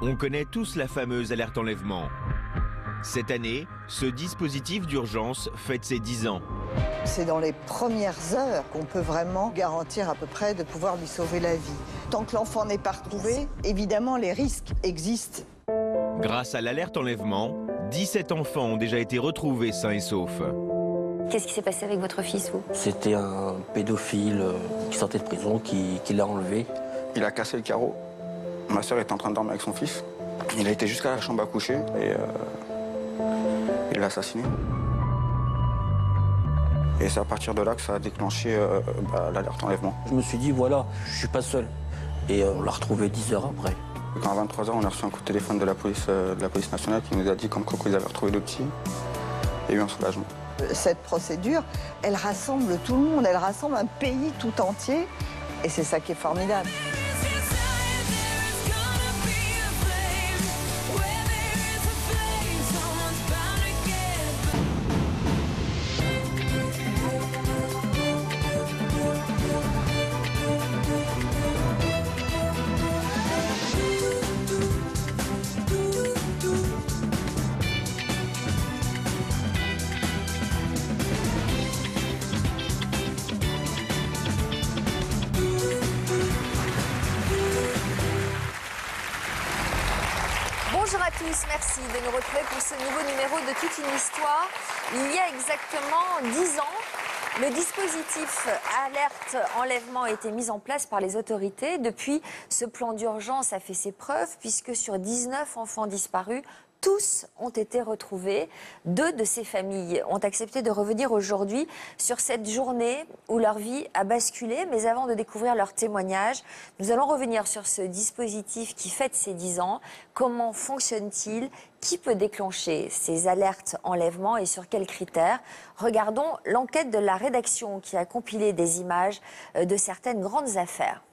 On connaît tous la fameuse alerte enlèvement. Cette année, ce dispositif d'urgence fête ses 10 ans. C'est dans les premières heures qu'on peut vraiment garantir à peu près de pouvoir lui sauver la vie. Tant que l'enfant n'est pas retrouvé, évidemment, les risques existent. Grâce à l'alerte enlèvement, 17 enfants ont déjà été retrouvés sains et saufs. Qu'est-ce qui s'est passé avec votre fils, vous? C'était un pédophile qui sortait de prison, qui l'a enlevé. Il a cassé le carreau. Ma sœur était en train de dormir avec son fils. Il a été jusqu'à la chambre à coucher et il l'a assassiné. Et c'est à partir de là que ça a déclenché l'alerte enlèvement. Je me suis dit, voilà, je suis pas seul. Et on l'a retrouvé 10 heures après. Quand à 23h, on a reçu un coup de téléphone de la police nationale qui nous a dit comme quoi ils avaient retrouvé le petit. Il y a eu un soulagement. Cette procédure, elle rassemble tout le monde, elle rassemble un pays tout entier. Et c'est ça qui est formidable. Bonjour à tous, merci de nous retrouver pour ce nouveau numéro de Toute une histoire. Il y a exactement 10 ans, le dispositif alerte enlèvement a été mis en place par les autorités. Depuis, ce plan d'urgence a fait ses preuves puisque sur 19 enfants disparus, tous ont été retrouvés. 2 de ces familles ont accepté de revenir aujourd'hui sur cette journée où leur vie a basculé. Mais avant de découvrir leur témoignage, nous allons revenir sur ce dispositif qui fête ses 10 ans. Comment fonctionne-t-il? Qui peut déclencher ces alertes enlèvement et sur quels critères? Regardons l'enquête de la rédaction qui a compilé des images de certaines grandes affaires.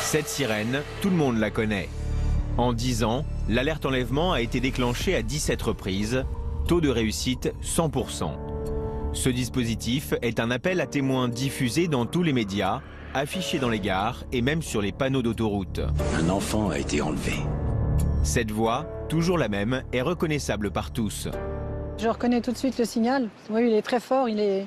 Cette sirène, tout le monde la connaît. En 10 ans, l'alerte enlèvement a été déclenchée à 17 reprises, taux de réussite 100%. Ce dispositif est un appel à témoins diffusé dans tous les médias, affiché dans les gares et même sur les panneaux d'autoroute. Un enfant a été enlevé. Cette voix, toujours la même, est reconnaissable par tous. Je reconnais tout de suite le signal. Oui, il est très fort, il est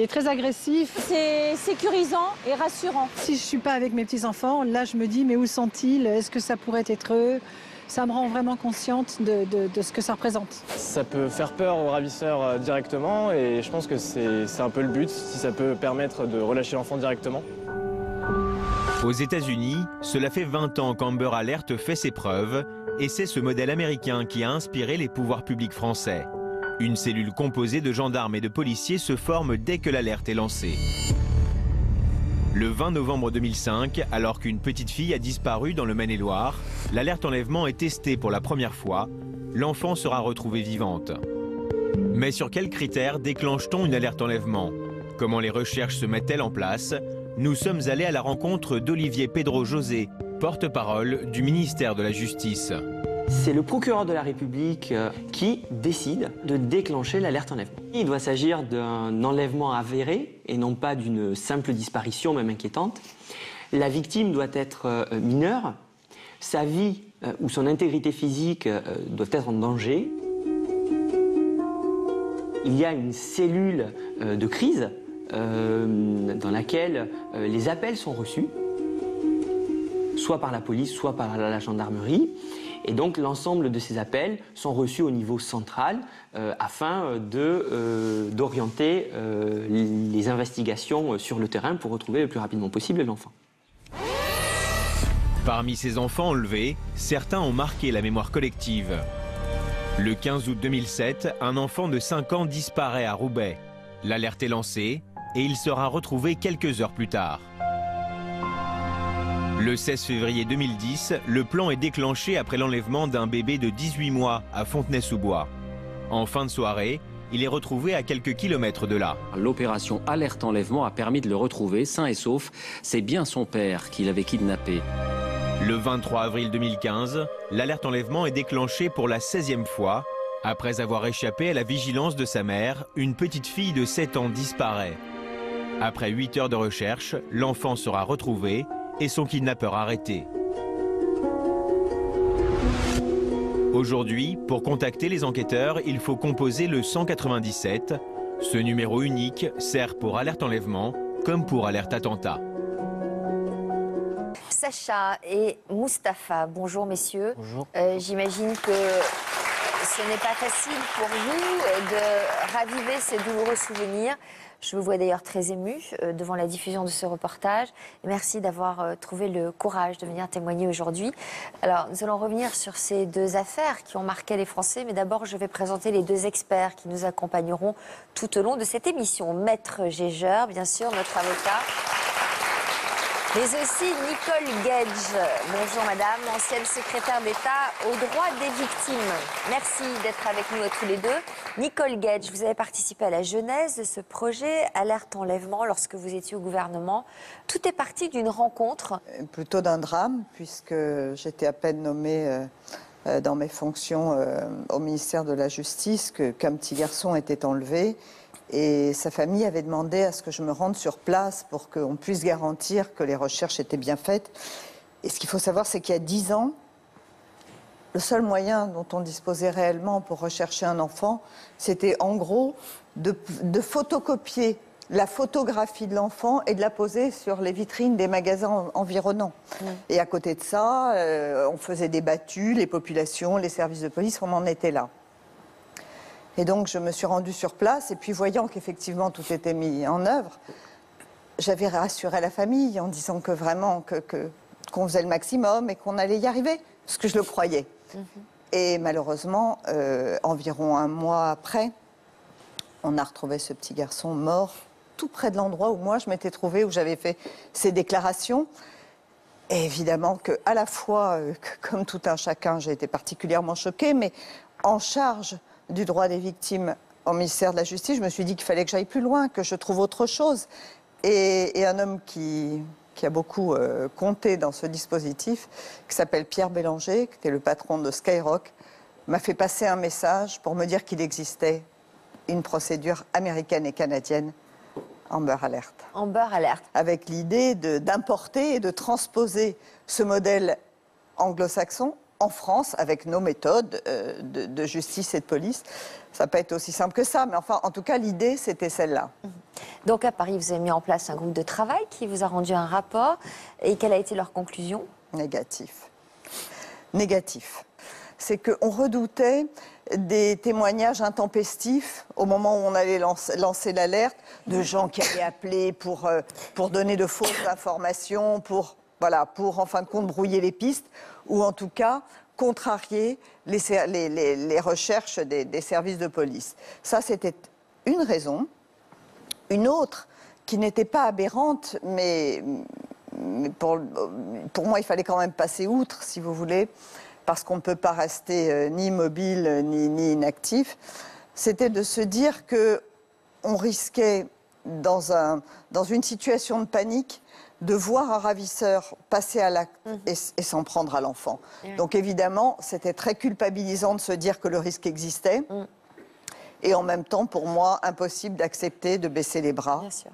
très agressif. C'est sécurisant et rassurant. Si je ne suis pas avec mes petits-enfants, là je me dis mais où sont-ils? Est-ce que ça pourrait être eux? Ça me rend vraiment consciente de ce que ça représente. Ça peut faire peur aux ravisseurs directement et je pense que c'est un peu le but, si ça peut permettre de relâcher l'enfant directement. Aux États-Unis, cela fait 20 ans qu'Amber Alert fait ses preuves et c'est ce modèle américain qui a inspiré les pouvoirs publics français. Une cellule composée de gendarmes et de policiers se forme dès que l'alerte est lancée. Le 20 novembre 2005, alors qu'une petite fille a disparu dans le Maine-et-Loire, l'alerte enlèvement est testée pour la première fois. L'enfant sera retrouvée vivante. Mais sur quels critères déclenche-t-on une alerte enlèvement? Comment les recherches se mettent-elles en place? Nous sommes allés à la rencontre d'Olivier Pedro José, porte-parole du ministère de la Justice. C'est le procureur de la République qui décide de déclencher l'alerte enlèvement. Il doit s'agir d'un enlèvement avéré et non pas d'une simple disparition, même inquiétante. La victime doit être mineure, sa vie ou son intégrité physique doivent être en danger. Il y a une cellule de crise dans laquelle les appels sont reçus, soit par la police, soit par la gendarmerie. Et donc l'ensemble de ces appels sont reçus au niveau central afin d'orienter les investigations sur le terrain pour retrouver le plus rapidement possible l'enfant. Parmi ces enfants enlevés, certains ont marqué la mémoire collective. Le 15 août 2007, un enfant de 5 ans disparaît à Roubaix. L'alerte est lancée et il sera retrouvé quelques heures plus tard. Le 16 février 2010, le plan est déclenché après l'enlèvement d'un bébé de 18 mois à Fontenay-sous-Bois. En fin de soirée, il est retrouvé à quelques kilomètres de là. L'opération Alerte Enlèvement a permis de le retrouver sain et sauf. C'est bien son père qui l'avait kidnappé. Le 23 avril 2015, l'alerte enlèvement est déclenchée pour la 16e fois. Après avoir échappé à la vigilance de sa mère, une petite fille de 7 ans disparaît. Après 8 heures de recherche, l'enfant sera retrouvé et son kidnappeur arrêté. Aujourd'hui, pour contacter les enquêteurs, il faut composer le 197. Ce numéro unique sert pour alerte enlèvement comme pour alerte attentat. Sacha et Mustapha, bonjour messieurs. Bonjour. J'imagine que ce n'est pas facile pour vous de raviver ces douloureux souvenirs. Je vous vois d'ailleurs très ému devant la diffusion de ce reportage. Et merci d'avoir trouvé le courage de venir témoigner aujourd'hui. Alors, nous allons revenir sur ces deux affaires qui ont marqué les Français. Mais d'abord, je vais présenter les deux experts qui nous accompagneront tout au long de cette émission. Maître Gégeur, bien sûr, notre avocat. Mais aussi Nicole Gage. Bonjour madame, ancienne secrétaire d'État aux droits des victimes. Merci d'être avec nous tous les deux. Nicole Gage, vous avez participé à la genèse de ce projet Alerte Enlèvement lorsque vous étiez au gouvernement. Tout est parti d'une rencontre. Plutôt d'un drame, puisque j'étais à peine nommée dans mes fonctions au ministère de la Justice qu'un petit garçon était enlevé. Et sa famille avait demandé à ce que je me rende sur place pour qu'on puisse garantir que les recherches étaient bien faites. Et ce qu'il faut savoir, c'est qu'il y a 10 ans, le seul moyen dont on disposait réellement pour rechercher un enfant, c'était en gros de photocopier la photographie de l'enfant et de la poser sur les vitrines des magasins environnants. Et à côté de ça, on faisait des battues, les populations, les services de police, on en était là. Et donc, je me suis rendue sur place, et puis voyant qu'effectivement tout était mis en œuvre, j'avais rassuré la famille en disant que vraiment, qu'on faisait le maximum et qu'on allait y arriver, parce que je le croyais. Et malheureusement, environ un mois après, on a retrouvé ce petit garçon mort, tout près de l'endroit où moi je m'étais trouvée, où j'avais fait ces déclarations. Et évidemment qu'à la fois, comme tout un chacun, j'ai été particulièrement choquée, mais en charge du droit des victimes au ministère de la Justice, je me suis dit qu'il fallait que j'aille plus loin, que je trouve autre chose. Et un homme qui a beaucoup compté dans ce dispositif, qui s'appelle Pierre Bélanger, qui était le patron de Skyrock, m'a fait passer un message pour me dire qu'il existait une procédure américaine et canadienne, Amber Alert. Amber Alert. Avec l'idée d'importer et de transposer ce modèle anglo-saxon en France, avec nos méthodes de justice et de police. Ça n'a pas été aussi simple que ça, mais enfin, en tout cas, l'idée, c'était celle-là. Donc, à Paris, vous avez mis en place un groupe de travail qui vous a rendu un rapport. Et quelle a été leur conclusion? Négatif. Négatif. C'est qu'on redoutait des témoignages intempestifs au moment où on allait lancer l'alerte, de gens qui allaient appeler pour donner de fausses informations, pour en fin de compte brouiller les pistes, ou en tout cas contrarier les recherches des services de police. Ça, c'était une raison. Une autre, qui n'était pas aberrante, mais pour moi, il fallait quand même passer outre, si vous voulez, parce qu'on ne peut pas rester ni immobile ni inactif, c'était de se dire qu'on risquait, dans une situation de panique, de voir un ravisseur passer à l'acte et s'en prendre à l'enfant. Donc évidemment, c'était très culpabilisant de se dire que le risque existait. Et en même temps, pour moi, impossible d'accepter de baisser les bras. Bien sûr.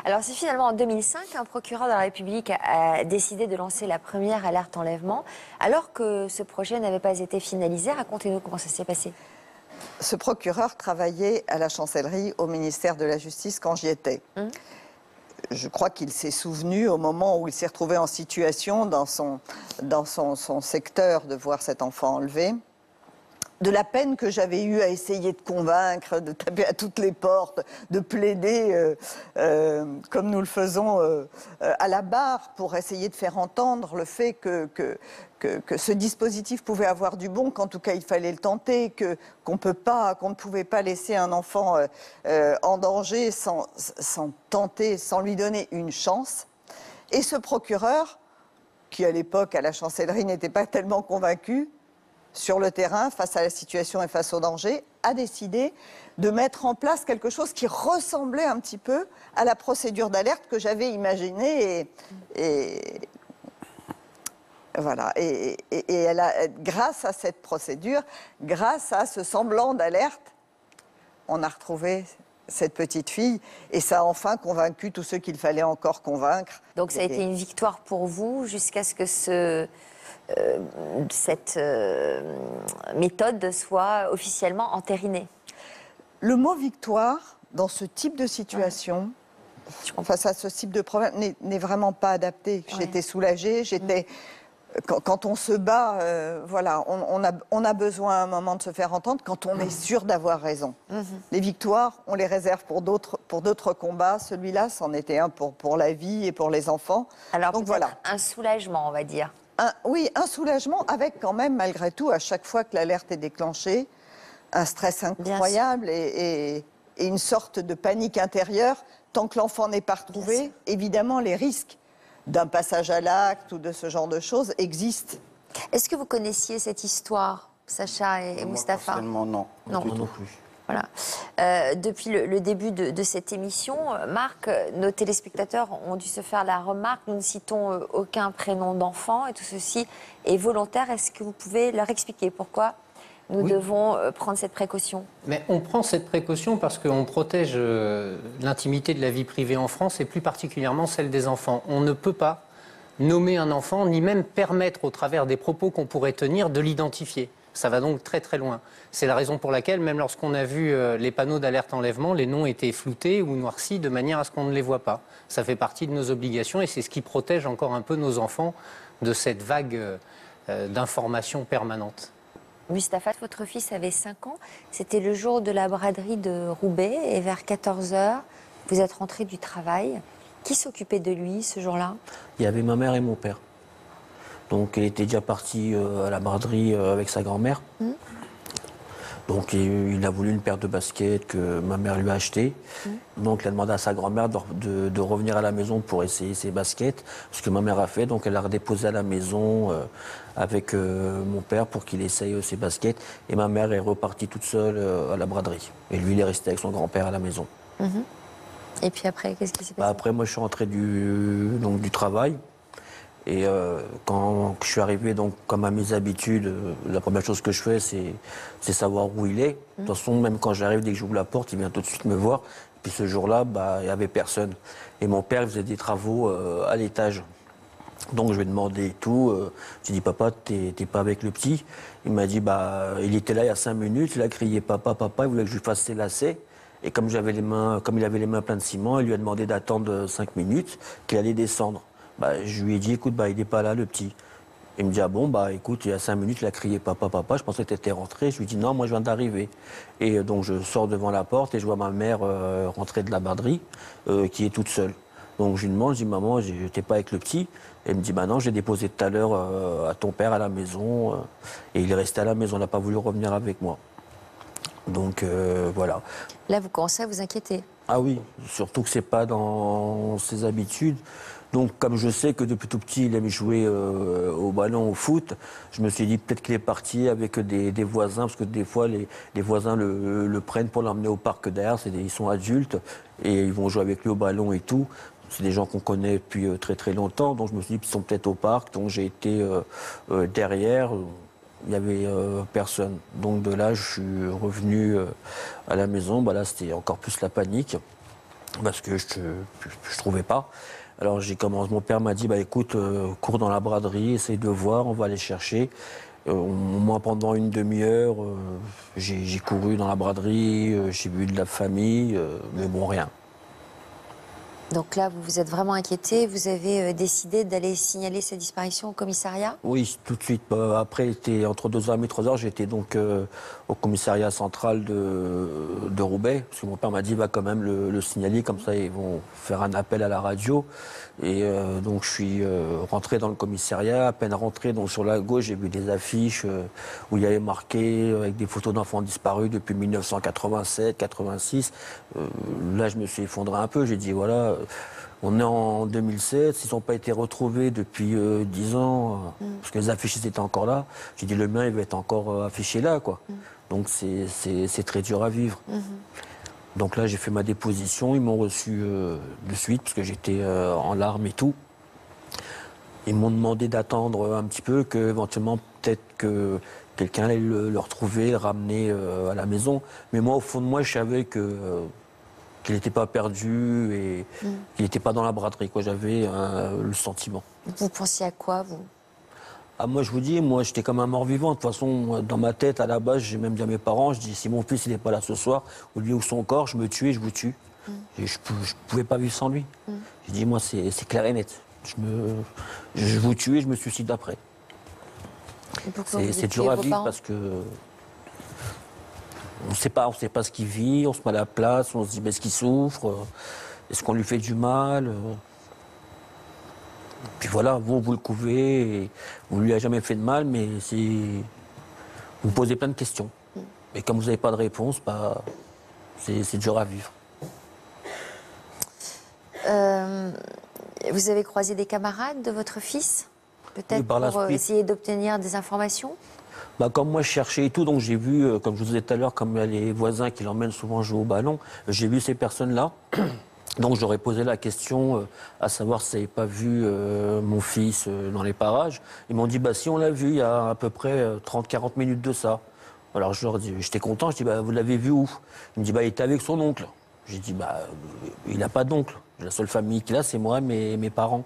Alors c'est finalement en 2005 qu'un procureur de la République a décidé de lancer la première alerte enlèvement, alors que ce projet n'avait pas été finalisé. Racontez-nous comment ça s'est passé. Ce procureur travaillait à la chancellerie au ministère de la Justice quand j'y étais. Je crois qu'il s'est souvenu au moment où il s'est retrouvé en situation dans son secteur de voir cet enfant enlevé, de la peine que j'avais eue à essayer de convaincre, de taper à toutes les portes, de plaider comme nous le faisons à la barre pour essayer de faire entendre le fait que ce dispositif pouvait avoir du bon, qu'en tout cas il fallait le tenter, qu'on ne pouvait pas laisser un enfant en danger sans tenter, sans lui donner une chance. Et ce procureur, qui à l'époque à la chancellerie n'était pas tellement convaincu, sur le terrain, face à la situation et face au danger, a décidé de mettre en place quelque chose qui ressemblait un petit peu à la procédure d'alerte que j'avais imaginée. Et voilà. Et elle a, grâce à cette procédure, grâce à ce semblant d'alerte, on a retrouvé cette petite fille. Et ça a enfin convaincu tous ceux qu'il fallait encore convaincre. Donc ça a été une victoire pour vous jusqu'à ce que cette méthode soit officiellement entérinée. Le mot victoire, dans ce type de situation, face à ce type de problème, n'est vraiment pas adapté. J'étais soulagée, Quand on se bat, voilà, on a besoin à un moment de se faire entendre quand on est sûr d'avoir raison. Les victoires, on les réserve pour d'autres combats. Celui-là, c'en était un pour la vie et pour les enfants. Alors donc voilà, un soulagement, on va dire. Oui, un soulagement avec quand même, malgré tout, à chaque fois que l'alerte est déclenchée, un stress incroyable et une sorte de panique intérieure. Tant que l'enfant n'est pas retrouvé, évidemment, les risques d'un passage à l'acte ou de ce genre de choses existent. Est-ce que vous connaissiez cette histoire, Sacha et Mustapha? Personnellement, non. Non. Du tout plus. Voilà. Depuis le début de cette émission, Marc, nos téléspectateurs ont dû se faire la remarque. Nous ne citons aucun prénom d'enfant et tout ceci est volontaire. Est-ce que vous pouvez leur expliquer pourquoi nous devons prendre cette précaution? Mais on prend cette précaution parce qu'on protège l'intimité de la vie privée en France et plus particulièrement celle des enfants. On ne peut pas nommer un enfant ni même permettre au travers des propos qu'on pourrait tenir de l'identifier. Ça va donc très très loin. C'est la raison pour laquelle même lorsqu'on a vu les panneaux d'alerte enlèvement, les noms étaient floutés ou noircis de manière à ce qu'on ne les voit pas. Ça fait partie de nos obligations et c'est ce qui protège encore un peu nos enfants de cette vague d'informations permanentes. Mustapha, votre fils avait 5 ans. C'était le jour de la braderie de Roubaix et vers 14h, vous êtes rentré du travail. Qui s'occupait de lui ce jour-là? Il y avait ma mère et mon père. Donc il était déjà parti à la braderie avec sa grand-mère. Donc il a voulu une paire de baskets que ma mère lui a achetées. Donc il a demandé à sa grand-mère de revenir à la maison pour essayer ses baskets. Ce que ma mère a fait, donc elle l'a redéposé à la maison avec mon père pour qu'il essaye ses baskets. Et ma mère est repartie toute seule à la braderie. Et lui, il est resté avec son grand-père à la maison. Et puis après, qu'est-ce qui s'est passé? Après, moi, je suis rentré du travail. Et quand je suis arrivé, donc, comme à mes habitudes, la première chose que je fais, c'est savoir où il est. De toute façon, même quand j'arrive, dès que j'ouvre la porte, il vient tout de suite me voir. Puis ce jour-là, il n'y avait personne. Et mon père faisait des travaux à l'étage. Donc je lui ai demandé et tout. J'ai dit, papa, t'es pas avec le petit? Il m'a dit, il était là il y a 5 minutes, il a crié papa, papa, il voulait que je lui fasse ses lacets. Et comme il avait les mains pleines de ciment, il lui a demandé d'attendre 5 minutes, qu'il allait descendre. Je lui ai dit, écoute, il n'est pas là, le petit. Il me dit, ah bon, écoute, il y a 5 minutes, il a crié papa, papa, je pensais que tu étais rentré. Je lui ai dit, non, moi je viens d'arriver. Et donc je sors devant la porte et je vois ma mère rentrer de la braderie, qui est toute seule. Donc je lui demande, je dis, maman, t'es pas avec le petit? Elle me dit, non, j'ai déposé tout à l'heure à ton père à la maison. Et il est resté à la maison, il n'a pas voulu revenir avec moi. Donc voilà. Là, vous commencez à vous inquiéter. Ah oui, surtout que c'est pas dans ses habitudes. Donc, comme je sais que depuis tout petit, il aime jouer au ballon, au foot, je me suis dit peut-être qu'il est parti avec des voisins, parce que des fois, les voisins le prennent pour l'emmener au parc derrière. Ils sont adultes et ils vont jouer avec lui au ballon et tout. C'est des gens qu'on connaît depuis très très longtemps, donc je me suis dit qu'ils sont peut-être au parc. Donc j'ai été derrière, il n'y avait personne. Donc de là, je suis revenu à la maison. Là, c'était encore plus la panique, parce que je ne trouvais pas. Alors mon père m'a dit, écoute, cours dans la braderie, essaye de voir, on va aller chercher. Au moins pendant une demi-heure, j'ai couru dans la braderie, j'ai vu de la famille, mais bon, rien. Donc là, vous vous êtes vraiment inquiété, vous avez décidé d'aller signaler sa disparition au commissariat? Oui, tout de suite. Après, entre 2h et 3h, j'étais donc au commissariat central de Roubaix, parce que mon père m'a dit, va quand même le signaler, comme ça ils vont faire un appel à la radio. Et donc je suis rentré dans le commissariat, à peine rentré, donc sur la gauche, j'ai vu des affiches où il y avait marqué avec des photos d'enfants disparus depuis 1987, 86. Là, je me suis effondré un peu, j'ai dit, voilà, on est en 2007, s'ils n'ont pas été retrouvés depuis 10 ans, parce que les affiches étaient encore là, j'ai dit, le mien, il va être encore affiché là, quoi. Donc c'est très dur à vivre. Donc là, j'ai fait ma déposition, ils m'ont reçu de suite, parce que j'étais en larmes et tout. Ils m'ont demandé d'attendre un petit peu, qu'éventuellement, peut-être que quelqu'un allait le retrouver, le ramener à la maison. Mais moi, au fond de moi, je savais que qu'il n'était pas perdu et qu'il n'était pas dans la braderie, quoi. J'avais le sentiment. Vous pensiez à quoi, vous? Ah, moi, je vous dis, moi, j'étais comme un mort-vivant. De toute façon, dans ma tête, à la base, j'ai même dit à mes parents, je dis, si mon fils, il n'est pas là ce soir, ou lui ou son corps, je me tue et je vous tue. Et je ne pouvais pas vivre sans lui. J'ai dit, moi, c'est clair et net. Je vous tue et je me suicide après. C'est dur à vivre parce que on ne sait pas ce qu'il vit, on se met à la place, on se dit, est-ce qu'il souffre, est-ce qu'on lui fait du mal. Puis voilà, vous le couvez, et vous ne lui avez jamais fait de mal, mais vous posez plein de questions. Et comme vous n'avez pas de réponse, c'est dur à vivre. Vous avez croisé des camarades de votre fils, peut-être oui, pour essayer d'obtenir des informations? Comme moi je cherchais et tout, donc j'ai vu, comme je vous disais tout à l'heure, comme il y a les voisins qui l'emmènent souvent jouer au ballon, j'ai vu ces personnes-là. Donc j'aurais posé la question à savoir si ils n'avaient pas vu mon fils dans les parages. Ils m'ont dit, si on l'a vu il y a à peu près 30-40 minutes de ça. Alors je leur dis, j'étais content, je dis, vous l'avez vu où? Il me dit, il était avec son oncle. J'ai dit, il n'a pas d'oncle. La seule famille qu'il a, c'est moi et mes parents.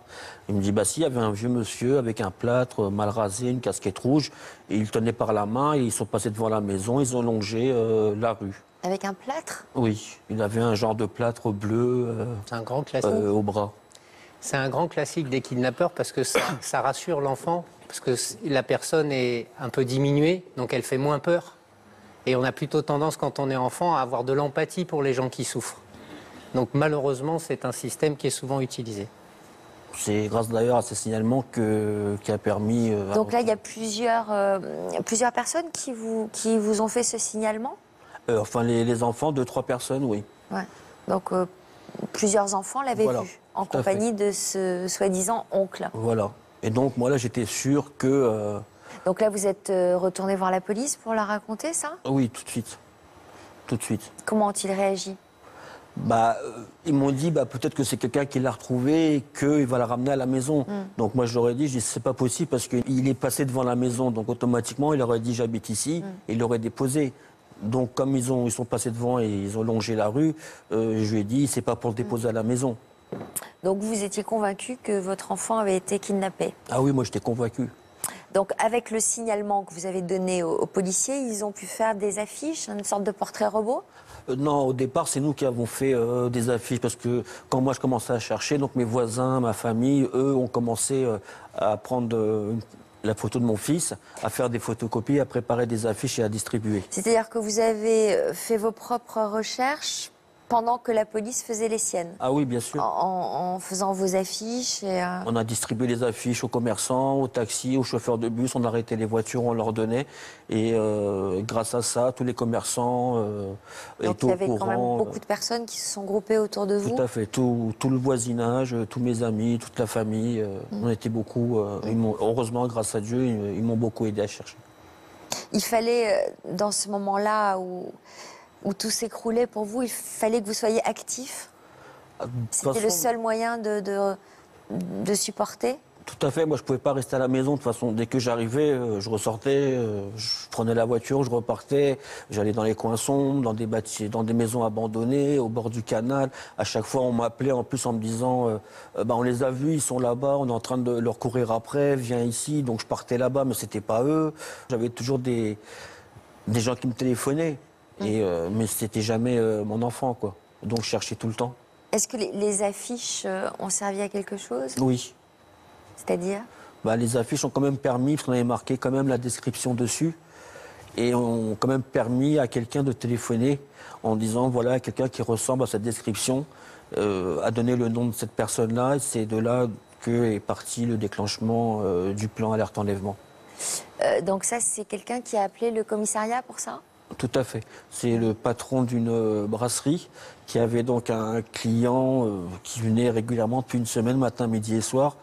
Il me dit, si, il y avait un vieux monsieur avec un plâtre mal rasé, une casquette rouge, et il le tenait par la main, et ils sont passés devant la maison, ils ont longé la rue. Avec un plâtre? Oui, il avait un genre de plâtre bleu c'est un grand classique. Au bras. C'est un grand classique des kidnappeurs parce que ça rassure l'enfant, parce que la personne est un peu diminuée, donc elle fait moins peur. Et on a plutôt tendance, quand on est enfant, à avoir de l'empathie pour les gens qui souffrent. Donc malheureusement, c'est un système qui est souvent utilisé. C'est grâce d'ailleurs à ces signalements qui a permis... Donc là, il y a plusieurs personnes qui vous ont fait ce signalement? Les enfants, 2-3 personnes, oui. Ouais. Donc plusieurs enfants l'avaient vu, en compagnie de ce soi-disant oncle. Voilà. Et donc moi là, j'étais sûr que... Donc là, vous êtes retourné voir la police pour leur raconter ça? Oui, tout de suite. Tout de suite. Comment ont-ils réagi? Ils m'ont dit peut-être que c'est quelqu'un qui l'a retrouvé et qu'il va la ramener à la maison. Donc moi je leur ai dit, c'est pas possible parce qu'il est passé devant la maison, donc automatiquement il aurait dit j'habite ici et il l'aurait déposé. Donc comme ils sont passés devant et ils ont longé la rue, je lui ai dit c'est pas pour le déposer à la maison. Donc vous étiez convaincu que votre enfant avait été kidnappé? Ah oui, moi j'étais convaincu. Donc avec le signalement que vous avez donné aux policiers, ils ont pu faire des affiches, une sorte de portrait robot? Non, au départ, c'est nous qui avons fait des affiches parce que quand moi je commençais à chercher, donc mes voisins, ma famille, eux ont commencé à prendre la photo de mon fils, à faire des photocopies, à préparer des affiches et à distribuer. C'est-à-dire que vous avez fait vos propres recherches pendant que la police faisait les siennes? Ah oui, bien sûr. En faisant vos affiches On a distribué les affiches aux commerçants, aux taxis, aux chauffeurs de bus, on arrêtait les voitures, on leur donnait. Et grâce à ça, tous les commerçants étaient au courant. Donc il y avait quand même beaucoup de personnes qui se sont groupées autour de vous? Tout à fait, tout le voisinage, tous mes amis, toute la famille. On était beaucoup. Heureusement, grâce à Dieu, ils m'ont beaucoup aidé à chercher. Il fallait, dans ce moment-là où tout s'écroulait pour vous, il fallait que vous soyez actif? C'était le seul moyen de supporter? Tout à fait. Moi, je ne pouvais pas rester à la maison. De toute façon, dès que j'arrivais, je ressortais, je prenais la voiture, je repartais. J'allais dans les coins sombres, dans des maisons abandonnées, au bord du canal. À chaque fois, on m'appelait en plus en me disant on les a vus, ils sont là-bas, on est en train de leur courir après, viens ici. Donc, je partais là-bas, mais ce n'était pas eux. J'avais toujours des gens qui me téléphonaient. Mais c'était jamais mon enfant, quoi. Donc je cherchais tout le temps. Est-ce que les affiches ont servi à quelque chose? Oui. C'est-à-dire? Les affiches ont quand même permis, parce qu'on avait marqué quand même la description dessus, et ont quand même permis à quelqu'un de téléphoner en disant voilà, quelqu'un qui ressemble à cette description a donné le nom de cette personne-là, et c'est de là qu'est parti le déclenchement du plan alerte enlèvement. Donc ça, c'est quelqu'un qui a appelé le commissariat pour ça? Tout à fait. C'est le patron d'une brasserie qui avait donc un client qui venait régulièrement depuis une semaine, matin, midi et soir,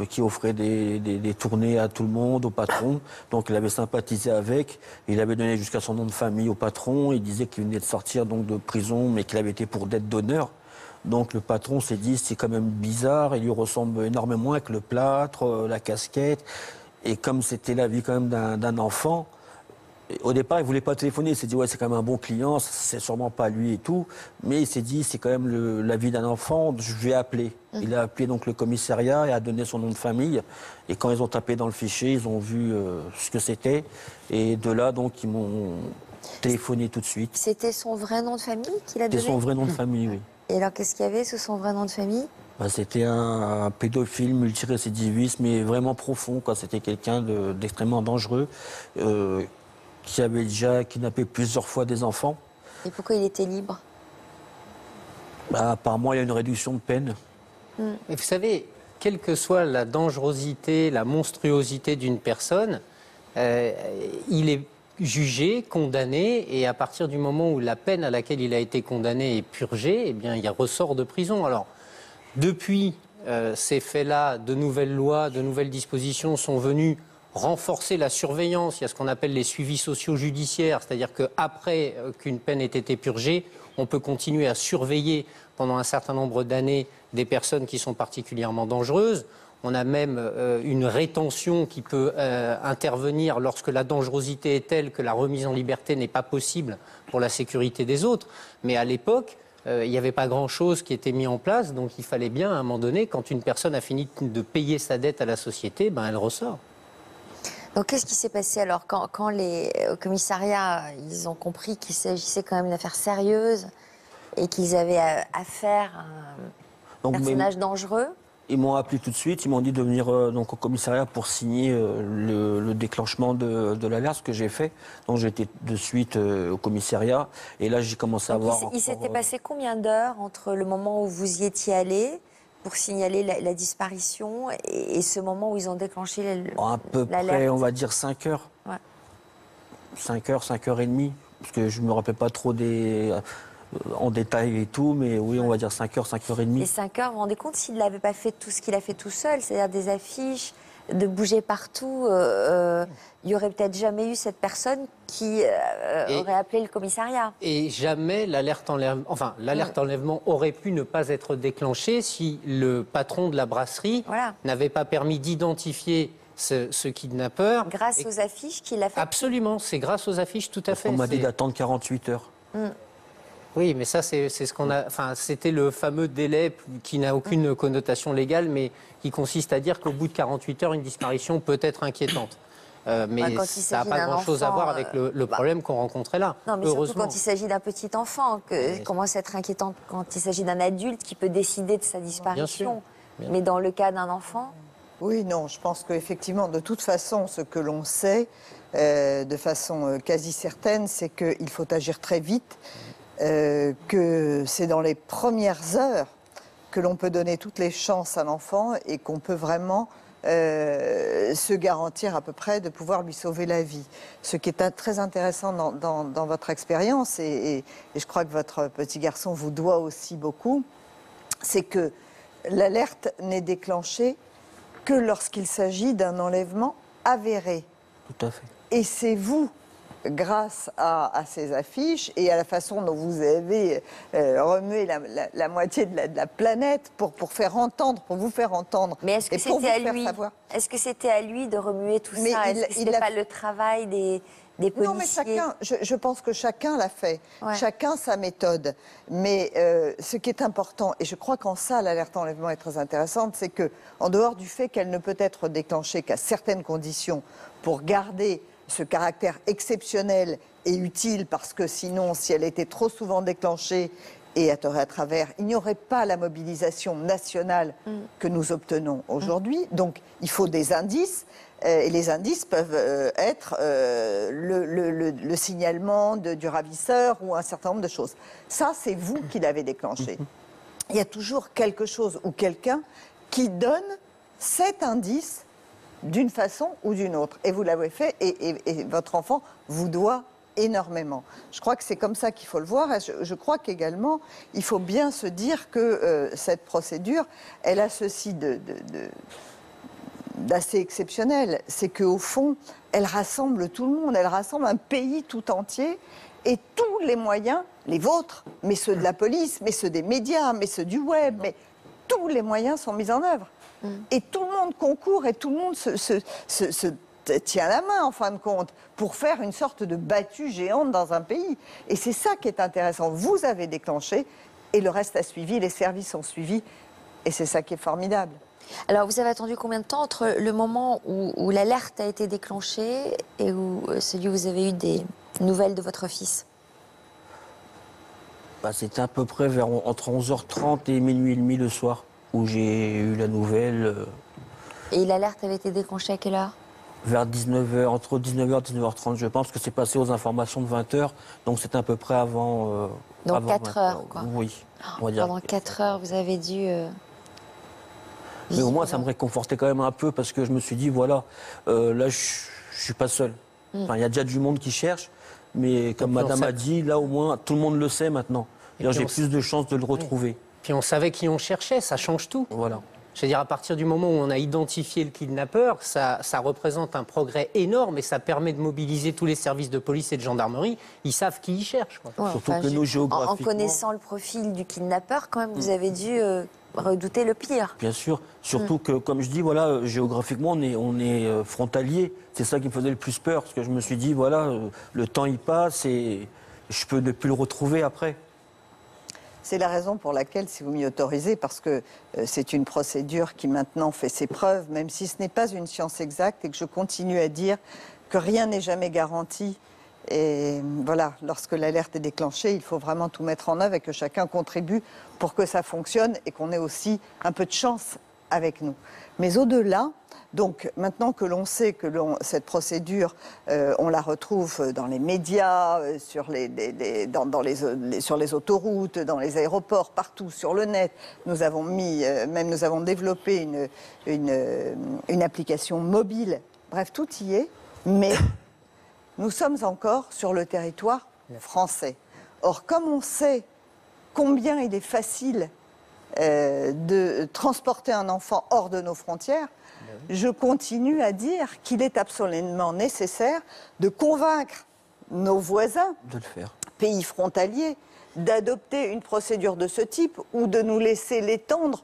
qui offrait des tournées à tout le monde, au patron. Donc il avait sympathisé avec, il avait donné jusqu'à son nom de famille au patron, il disait qu'il venait de sortir donc de prison, mais qu'il avait été pour dette d'honneur. Donc le patron s'est dit c'est quand même bizarre, il lui ressemble énormément avec le plâtre, la casquette, et comme c'était la vie quand même d'un enfant, Au départ, il ne voulait pas téléphoner. Il s'est dit, ouais, c'est quand même un bon client, c'est sûrement pas lui et tout. Mais il s'est dit, c'est quand même la vie d'un enfant, je vais appeler. Il a appelé donc le commissariat et a donné son nom de famille. Et quand ils ont tapé dans le fichier, ils ont vu ce que c'était. Et de là, donc, ils m'ont téléphoné tout de suite. C'était son vrai nom de famille qu'il a donné? C'était son vrai nom de famille, oui. Et alors, qu'est-ce qu'il y avait sous son vrai nom de famille? C'était un pédophile multirécidiviste, mais vraiment profond. C'était quelqu'un d'extrêmement dangereux. Qui avait déjà kidnappé plusieurs fois des enfants. Et pourquoi il était libre? Apparemment, il y a une réduction de peine. Et vous savez, quelle que soit la dangerosité, la monstruosité d'une personne, il est jugé, condamné, et à partir du moment où la peine à laquelle il a été condamné est purgée, eh bien, il ressort de prison. Alors, depuis ces faits-là, de nouvelles lois, de nouvelles dispositions sont venues renforcer la surveillance. Il y a ce qu'on appelle les suivis sociaux judiciaires, c'est-à-dire qu'après qu'une peine ait été purgée, on peut continuer à surveiller pendant un certain nombre d'années des personnes qui sont particulièrement dangereuses. On a même une rétention qui peut intervenir lorsque la dangerosité est telle que la remise en liberté n'est pas possible pour la sécurité des autres. Mais à l'époque, il n'y avait pas grand-chose qui était mis en place, donc il fallait bien, à un moment donné, quand une personne a fini de payer sa dette à la société, elle ressort. Donc qu'est-ce qui s'est passé alors quand les commissariats ils ont compris qu'il s'agissait quand même d'une affaire sérieuse et qu'ils avaient affaire à un personnage dangereux? Ils m'ont appelé tout de suite, ils m'ont dit de venir donc au commissariat pour signer le déclenchement de l'alerte, ce que j'ai fait. Donc j'étais de suite au commissariat et là j'ai commencé à voir... Il s'était passé combien d'heures entre le moment où vous y étiez allé pour signaler la disparition et ce moment où ils ont déclenché l'alerte? À peu près, on va dire 5 heures. Ouais. 5 heures, 5 heures et demie. Parce que je ne me rappelle pas trop en détail et tout, mais oui, on va dire 5 heures, 5 heures et demie. Et 5 heures, vous vous rendez compte s'il n'avait pas fait tout ce qu'il a fait tout seul, c'est-à-dire des affiches, de bouger partout, il n'y aurait peut-être jamais eu cette personne qui aurait appelé le commissariat. Et jamais l'alerte enlèvement aurait pu ne pas être déclenchée si le patron de la brasserie n'avait pas permis d'identifier ce kidnappeur. Grâce aux affiches qu'il a fait. Absolument, c'est grâce aux affiches, tout à fait. On m'a dit d'attendre 48 heures. Oui, mais ça, c'est ce qu'on a. Enfin, c'était le fameux délai qui n'a aucune connotation légale, mais qui consiste à dire qu'au bout de 48 heures, une disparition peut être inquiétante. Mais ça n'a pas grand-chose à voir avec le problème qu'on rencontrait là. Non, mais surtout quand il s'agit d'un petit enfant, que commence à être inquiétant quand il s'agit d'un adulte qui peut décider de sa disparition. Bien sûr. Mais dans le cas d'un enfant. Oui, non, je pense qu'effectivement, de toute façon, ce que l'on sait, de façon quasi certaine, c'est qu'il faut agir très vite. Que c'est dans les premières heures que l'on peut donner toutes les chances à l'enfant et qu'on peut vraiment se garantir à peu près de pouvoir lui sauver la vie. Ce qui est très intéressant dans votre expérience, et je crois que votre petit garçon vous doit aussi beaucoup, c'est que l'alerte n'est déclenchée que lorsqu'il s'agit d'un enlèvement avéré. Tout à fait. Et c'est vous, grâce à ces affiches et à la façon dont vous avez remué la moitié de la planète pour vous faire entendre. Mais est-ce que c'était à lui? Est-ce que c'était à lui de remuer tout ça? Est-ce que c'était pas le travail des policiers? Non, mais chacun, je pense que chacun l'a fait. Ouais. Chacun sa méthode. Mais ce qui est important, et je crois qu'en ça, l'alerte enlèvement est très intéressante, c'est que, en dehors du fait qu'elle ne peut être déclenchée qu'à certaines conditions pour garder ce caractère exceptionnel et utile, parce que sinon, si elle était trop souvent déclenchée et à tort et à travers, il n'y aurait pas la mobilisation nationale que nous obtenons aujourd'hui. Donc, il faut des indices, et les indices peuvent être le signalement du ravisseur ou un certain nombre de choses. Ça, c'est vous qui l'avez déclenché. Il y a toujours quelque chose ou quelqu'un qui donne cet indice d'une façon ou d'une autre. Et vous l'avez fait, et votre enfant vous doit énormément. Je crois que c'est comme ça qu'il faut le voir. Et je crois qu'également, il faut bien se dire que cette procédure, elle a ceci d'assez exceptionnel. C'est qu'au fond, elle rassemble tout le monde. Elle rassemble un pays tout entier. Et tous les moyens, les vôtres, mais ceux de la police, mais ceux des médias, mais ceux du web, mais tous les moyens sont mis en œuvre. Et tout le monde concourt et tout le monde se tient la main, en fin de compte, pour faire une sorte de battue géante dans un pays. Et c'est ça qui est intéressant. Vous avez déclenché, et le reste a suivi, les services ont suivi, et c'est ça qui est formidable. Alors, vous avez attendu combien de temps entre le moment où l'alerte a été déclenchée et où celui où vous avez eu des nouvelles de votre fils? C'était à peu près entre 11h30 et minuit et demi le soir où j'ai eu la nouvelle. Et l'alerte avait été déclenchée à quelle heure? Vers 19h, entre 19h et 19h30, je pense que c'est passé aux informations de 20h, donc c'était à peu près avant. Donc avant 4 heures, quoi. Oui, on va dire. Pendant 4 heures, vous avez dû. Mais au moins, ça me réconfortait quand même un peu parce que je me suis dit, voilà, là, je suis pas seul. Enfin, il y a déjà du monde qui cherche, mais comme madame a dit, là, au moins, tout le monde le sait maintenant. J'ai plus de chances de le retrouver. Puis on savait qui on cherchait, ça change tout. Voilà. Je veux dire, à partir du moment où on a identifié le kidnappeur, ça représente un progrès énorme et ça permet de mobiliser tous les services de police et de gendarmerie. Ils savent qui ils cherchent, quoi. Ouais, surtout que nous, géographiquement... En connaissant le profil du kidnappeur, quand même, vous avez dû redouter le pire. Bien sûr. Surtout que, comme je dis, voilà, géographiquement, on est frontalier. C'est ça qui me faisait le plus peur, parce que je me suis dit, voilà, le temps il passe et je peux ne plus le retrouver après. C'est la raison pour laquelle, si vous m'y autorisez, parce que c'est une procédure qui maintenant fait ses preuves, même si ce n'est pas une science exacte, et que je continue à dire que rien n'est jamais garanti. Et voilà, lorsque l'alerte est déclenchée, il faut vraiment tout mettre en œuvre et que chacun contribue pour que ça fonctionne et qu'on ait aussi un peu de chance avec nous. Mais au-delà, donc maintenant que l'on sait que cette procédure, on la retrouve dans les médias, sur les autoroutes, dans les aéroports, partout, sur le net, nous avons développé une application mobile. Bref, tout y est, mais nous sommes encore sur le territoire français. Or, comme on sait combien il est facile de transporter un enfant hors de nos frontières, je continue à dire qu'il est absolument nécessaire de convaincre nos voisins, de le faire, pays frontaliers, d'adopter une procédure de ce type ou de nous laisser l'étendre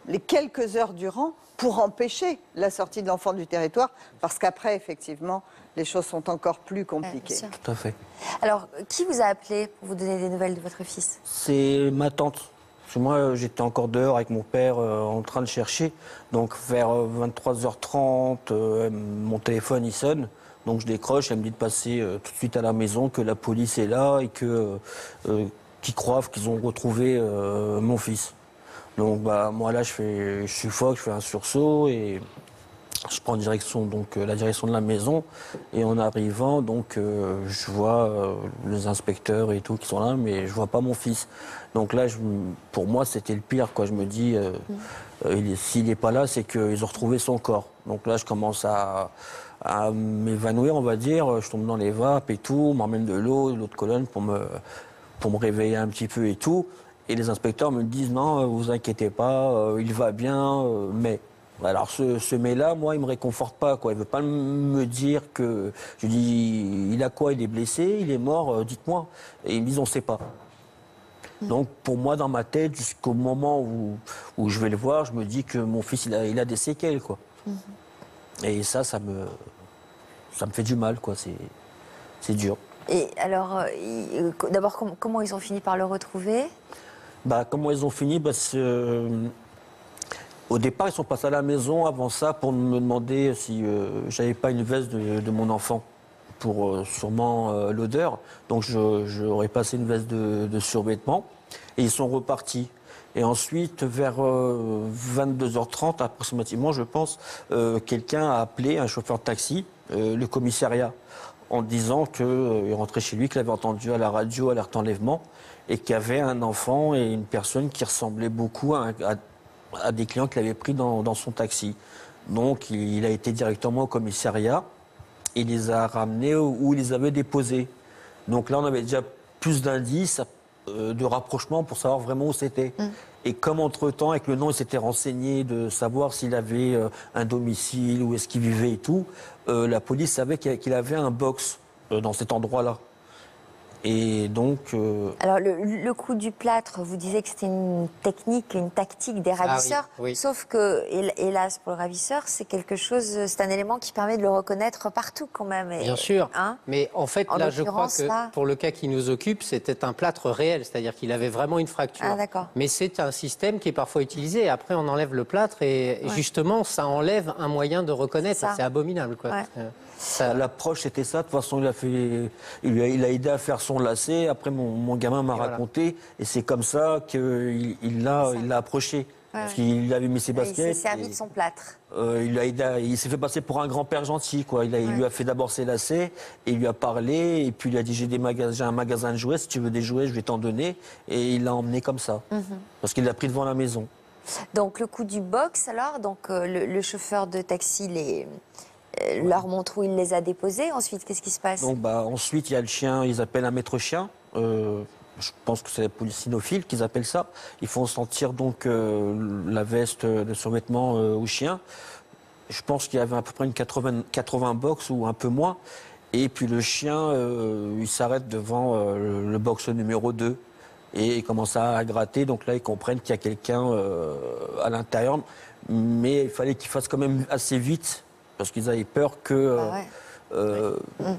les quelques heures durant pour empêcher la sortie de l'enfant du territoire, parce qu'après, effectivement, les choses sont encore plus compliquées. Tout à fait. Alors, qui vous a appelé pour vous donner des nouvelles de votre fils? C'est ma tante. Parce que moi, j'étais encore dehors avec mon père en train de chercher. Donc, vers 23h30, mon téléphone, il sonne. Donc, je décroche. Elle me dit de passer tout de suite à la maison, que la police est là et qu'ils croient qu'ils ont retrouvé mon fils. Donc, moi, là, je suffoque, je fais un sursaut et je prends la direction de la maison. Et en arrivant, je vois les inspecteurs et tout qui sont là, mais je vois pas mon fils. Donc là, pour moi, c'était le pire, quoi. Je me dis, s'il n'est pas là, c'est qu'ils ont retrouvé son corps. Donc là, je commence à m'évanouir, on va dire. Je tombe dans les vapes et tout. On m'emmène de l'eau de colonne pour me réveiller un petit peu et tout. Et les inspecteurs me disent, non, vous inquiétez pas, il va bien, mais... Alors ce mais-là, moi, il me réconforte pas, quoi. Il veut pas me dire que... Je dis, il a quoi? Il est blessé? Il est mort? Dites-moi. Et ils me disent, on sait pas. Donc pour moi, dans ma tête, jusqu'au moment où je vais le voir, je me dis que mon fils, il a des séquelles, quoi. Et ça me fait du mal, quoi. C'est dur. Et alors, d'abord, comment ils ont fini par le retrouver? Comment ils ont fini? Au départ, ils sont passés à la maison avant ça pour me demander si j'avais pas une veste de mon enfant pour sûrement l'odeur. Donc j'aurais passé une veste de survêtement et ils sont repartis. Et ensuite, vers 22h30 approximativement, je pense, quelqu'un a appelé un chauffeur de taxi, le commissariat, en disant qu'il rentrait chez lui, qu'il avait entendu à la radio alerte enlèvement et qu'il y avait un enfant et une personne qui ressemblait beaucoup à des clients qu'il avait pris dans son taxi. Donc, il a été directement au commissariat et il les a ramenés où il les avait déposés. Donc là, on avait déjà plus d'indices de rapprochement pour savoir vraiment où c'était. Et comme entre-temps, avec le nom, il s'était renseigné de savoir s'il avait un domicile, où est-ce qu'il vivait et tout, la police savait qu'il avait un box dans cet endroit-là. Et donc... Alors, le coup du plâtre, vous disiez que c'était une technique, une tactique des ravisseurs. oui, oui. Sauf que, hélas, pour le ravisseur, c'est quelque chose, c'est un élément qui permet de le reconnaître partout quand même. Bien sûr. Hein, mais en fait, en là, je crois l'occurrence, que là... pour le cas qui nous occupe, c'était un plâtre réel, c'est-à-dire qu'il avait vraiment une fracture. Ah, d'accord. Mais c'est un système qui est parfois utilisé. Après, on enlève le plâtre et justement, ça enlève un moyen de reconnaître. C'est abominable, quoi. Ouais. L'approche, c'était ça. De toute façon, il a aidé à faire son lacet. Après, mon gamin m'a raconté. Et c'est comme ça qu'il l'a approché. Parce qu'il avait mis ses baskets. Il s'est servi de son plâtre. Il s'est fait passer pour un grand-père gentil, quoi. Il lui a fait d'abord ses lacets, et il lui a parlé, et puis il a dit j'ai un magasin de jouets, si tu veux des jouets, je vais t'en donner. Et il l'a emmené comme ça. Parce qu'il l'a pris devant la maison. Donc le coup du box, alors, donc le chauffeur de taxi leur montre où il les a déposés. Ensuite, qu'est-ce qui se passe? Donc, ensuite, il y a le chien, ils appellent un maître chien. Je pense que c'est la police cynophile qu'ils appellent ça. Ils font sentir donc la veste de survêtement au chien. Je pense qu'il y avait à peu près une 80 box ou un peu moins. Et puis le chien, il s'arrête devant le box numéro 2. Et il commence à gratter. Donc là, ils comprennent qu'il y a quelqu'un à l'intérieur. Mais il fallait qu'il fasse quand même assez vite. Parce qu'ils avaient peur que...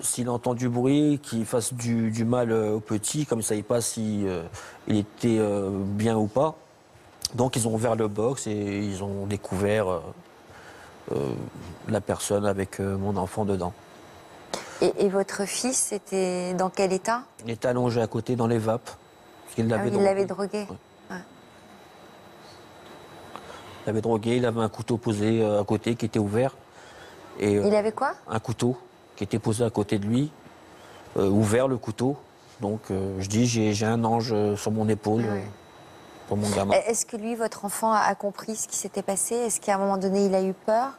s'il entend du bruit, qu'il fasse du mal au petit, comme ils ne savaient pas s'il était bien ou pas. Donc ils ont ouvert le box et ils ont découvert la personne avec mon enfant dedans. Et votre fils était dans quel état? Il était allongé à côté dans les vapes. Il l'avait drogué. Ouais. Il l'avait drogué, il avait un couteau posé à côté qui était ouvert. Et, il avait quoi? Un couteau qui était posé à côté de lui, ouvert le couteau. Donc je dis, j'ai un ange sur mon épaule pour mon gamin. Est-ce que lui, votre enfant, a compris ce qui s'était passé? Est-ce qu'à un moment donné, il a eu peur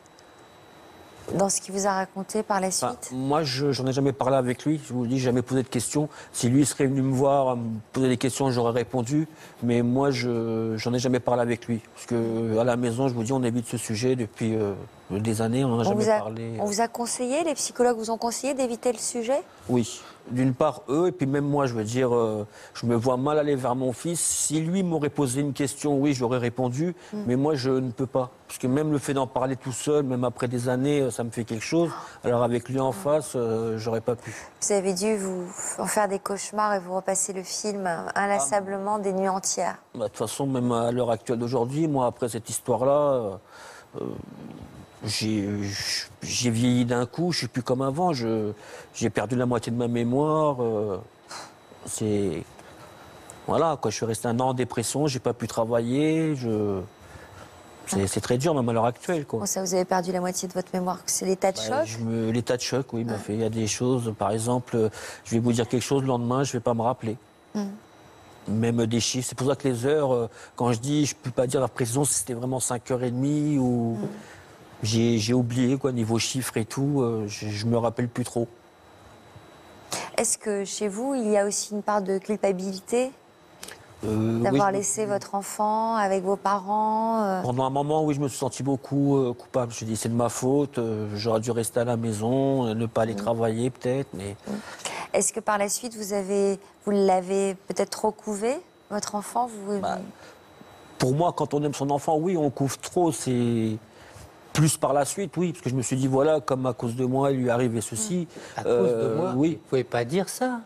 dans ce qu'il vous a raconté par la suite? Moi, j'en ai jamais parlé avec lui. Je vous dis, jamais posé de questions. Si lui serait venu me voir, me poser des questions, j'aurais répondu. Mais moi, j'en ai jamais parlé avec lui. Parce que à la maison, je vous dis, on évite ce sujet depuis des années. On n'en a jamais parlé. On vous a conseillé, les psychologues vous ont conseillé d'éviter le sujet? Oui. D'une part, eux, et puis même moi, je veux dire, je me vois mal aller vers mon fils. Si lui m'aurait posé une question, oui, j'aurais répondu, mais moi, je ne peux pas. Parce que même le fait d'en parler tout seul, même après des années, ça me fait quelque chose. Alors avec lui en face, j'aurais pas pu. Vous avez dû vous en faire des cauchemars et vous repasser le film inlassablement des nuits entières. De toute façon, même à l'heure actuelle d'aujourd'hui, moi, après cette histoire-là... j'ai vieilli d'un coup, je suis plus comme avant, j'ai perdu la moitié de ma mémoire. Voilà, quoi, je suis resté un an en dépression, j'ai pas pu travailler. C'est très dur, même à l'heure actuelle. Quoi. Bon, ça, vous avez perdu la moitié de votre mémoire. C'est l'état de choc? L'état de choc, oui, m'a fait. Il y a des choses, par exemple, je vais vous dire quelque chose, le lendemain, je vais pas me rappeler. Même des chiffres. C'est pour ça que les heures, quand je dis, je peux pas dire la précision si c'était vraiment 5h30 ou... J'ai oublié, quoi, niveau chiffres et tout, je me rappelle plus trop. Est-ce que chez vous, il y a aussi une part de culpabilité d'avoir laissé votre enfant avec vos parents Pendant un moment, oui, je me suis senti beaucoup coupable. Je me suis dit, c'est de ma faute, j'aurais dû rester à la maison, ne pas aller travailler peut-être. Mais... Est-ce que par la suite, vous l'avez peut-être trop couvé, votre enfant Pour moi, quand on aime son enfant, oui, on couvre trop, c'est... Plus par la suite, oui, parce que je me suis dit, voilà, comme à cause de moi, il lui arrivait ceci. À cause de moi? Oui. Vous ne pouvez pas dire ça.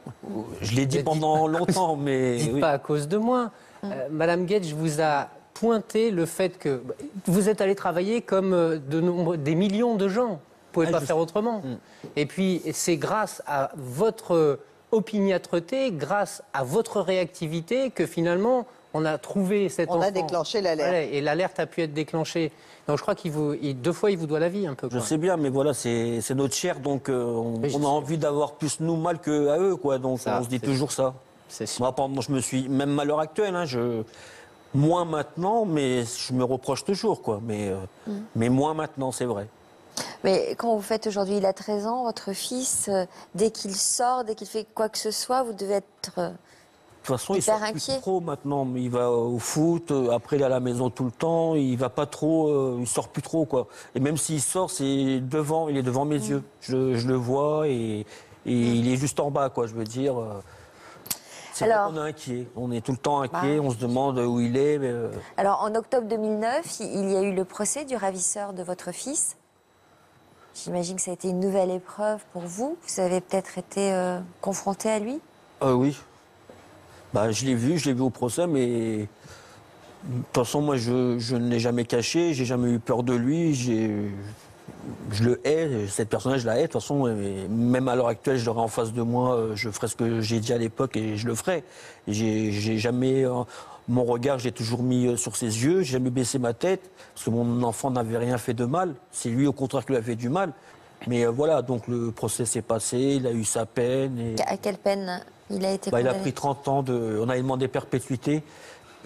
Je l'ai dit pendant longtemps, mais... Dites oui. pas à cause de moi. Madame Guedj vous a pointé le fait que vous êtes allé travailler comme des millions de gens. Vous ne pouvez pas faire autrement. Et puis, c'est grâce à votre opiniâtreté, grâce à votre réactivité, que finalement, on a trouvé cet enfant. On a déclenché l'alerte. Ouais, et l'alerte a pu être déclenchée. Donc je crois deux fois, il vous doit la vie un peu. Quoi. Je sais bien, mais voilà, c'est notre chair, donc on a envie d'avoir plus nous mal qu'à eux, quoi. Donc on se dit toujours ça. Moi, pendant, je me suis, même à l'heure actuelle, hein, moins maintenant, mais je me reproche toujours, quoi. Mais moins maintenant, c'est vrai. Mais quand vous faites aujourd'hui, il a 13 ans, votre fils, dès qu'il sort, dès qu'il fait quoi que ce soit, vous devez être... De toute façon, il sort plus trop maintenant. Il va au foot, après il est à la maison tout le temps, il va pas trop, il sort plus trop, quoi. Et même s'il sort, il est devant mes yeux. Je le vois et il est juste en bas, quoi. Je veux dire, C'est vrai qu'on est inquiet. On est tout le temps inquiet. On se demande où il est. Mais Alors, en octobre 2009, il y a eu le procès du ravisseur de votre fils. J'imagine que ça a été une nouvelle épreuve pour vous. Vous avez peut-être été confronté à lui? Oui. Je l'ai vu au procès, mais de toute façon, moi, je ne l'ai jamais caché. J'ai jamais eu peur de lui. Je le hais, cette personne-là, je la hais. De toute façon, même à l'heure actuelle, je l'aurai en face de moi, je ferai ce que j'ai dit à l'époque et je le ferai. J'ai jamais, mon regard, j'ai toujours mis sur ses yeux, j'ai jamais baissé ma tête, parce que mon enfant n'avait rien fait de mal. C'est lui, au contraire, qui lui a fait du mal. Mais voilà, donc le procès s'est passé, il a eu sa peine. Et... À quelle peine il a été condamné? Il a pris 30 ans on avait demandé perpétuité.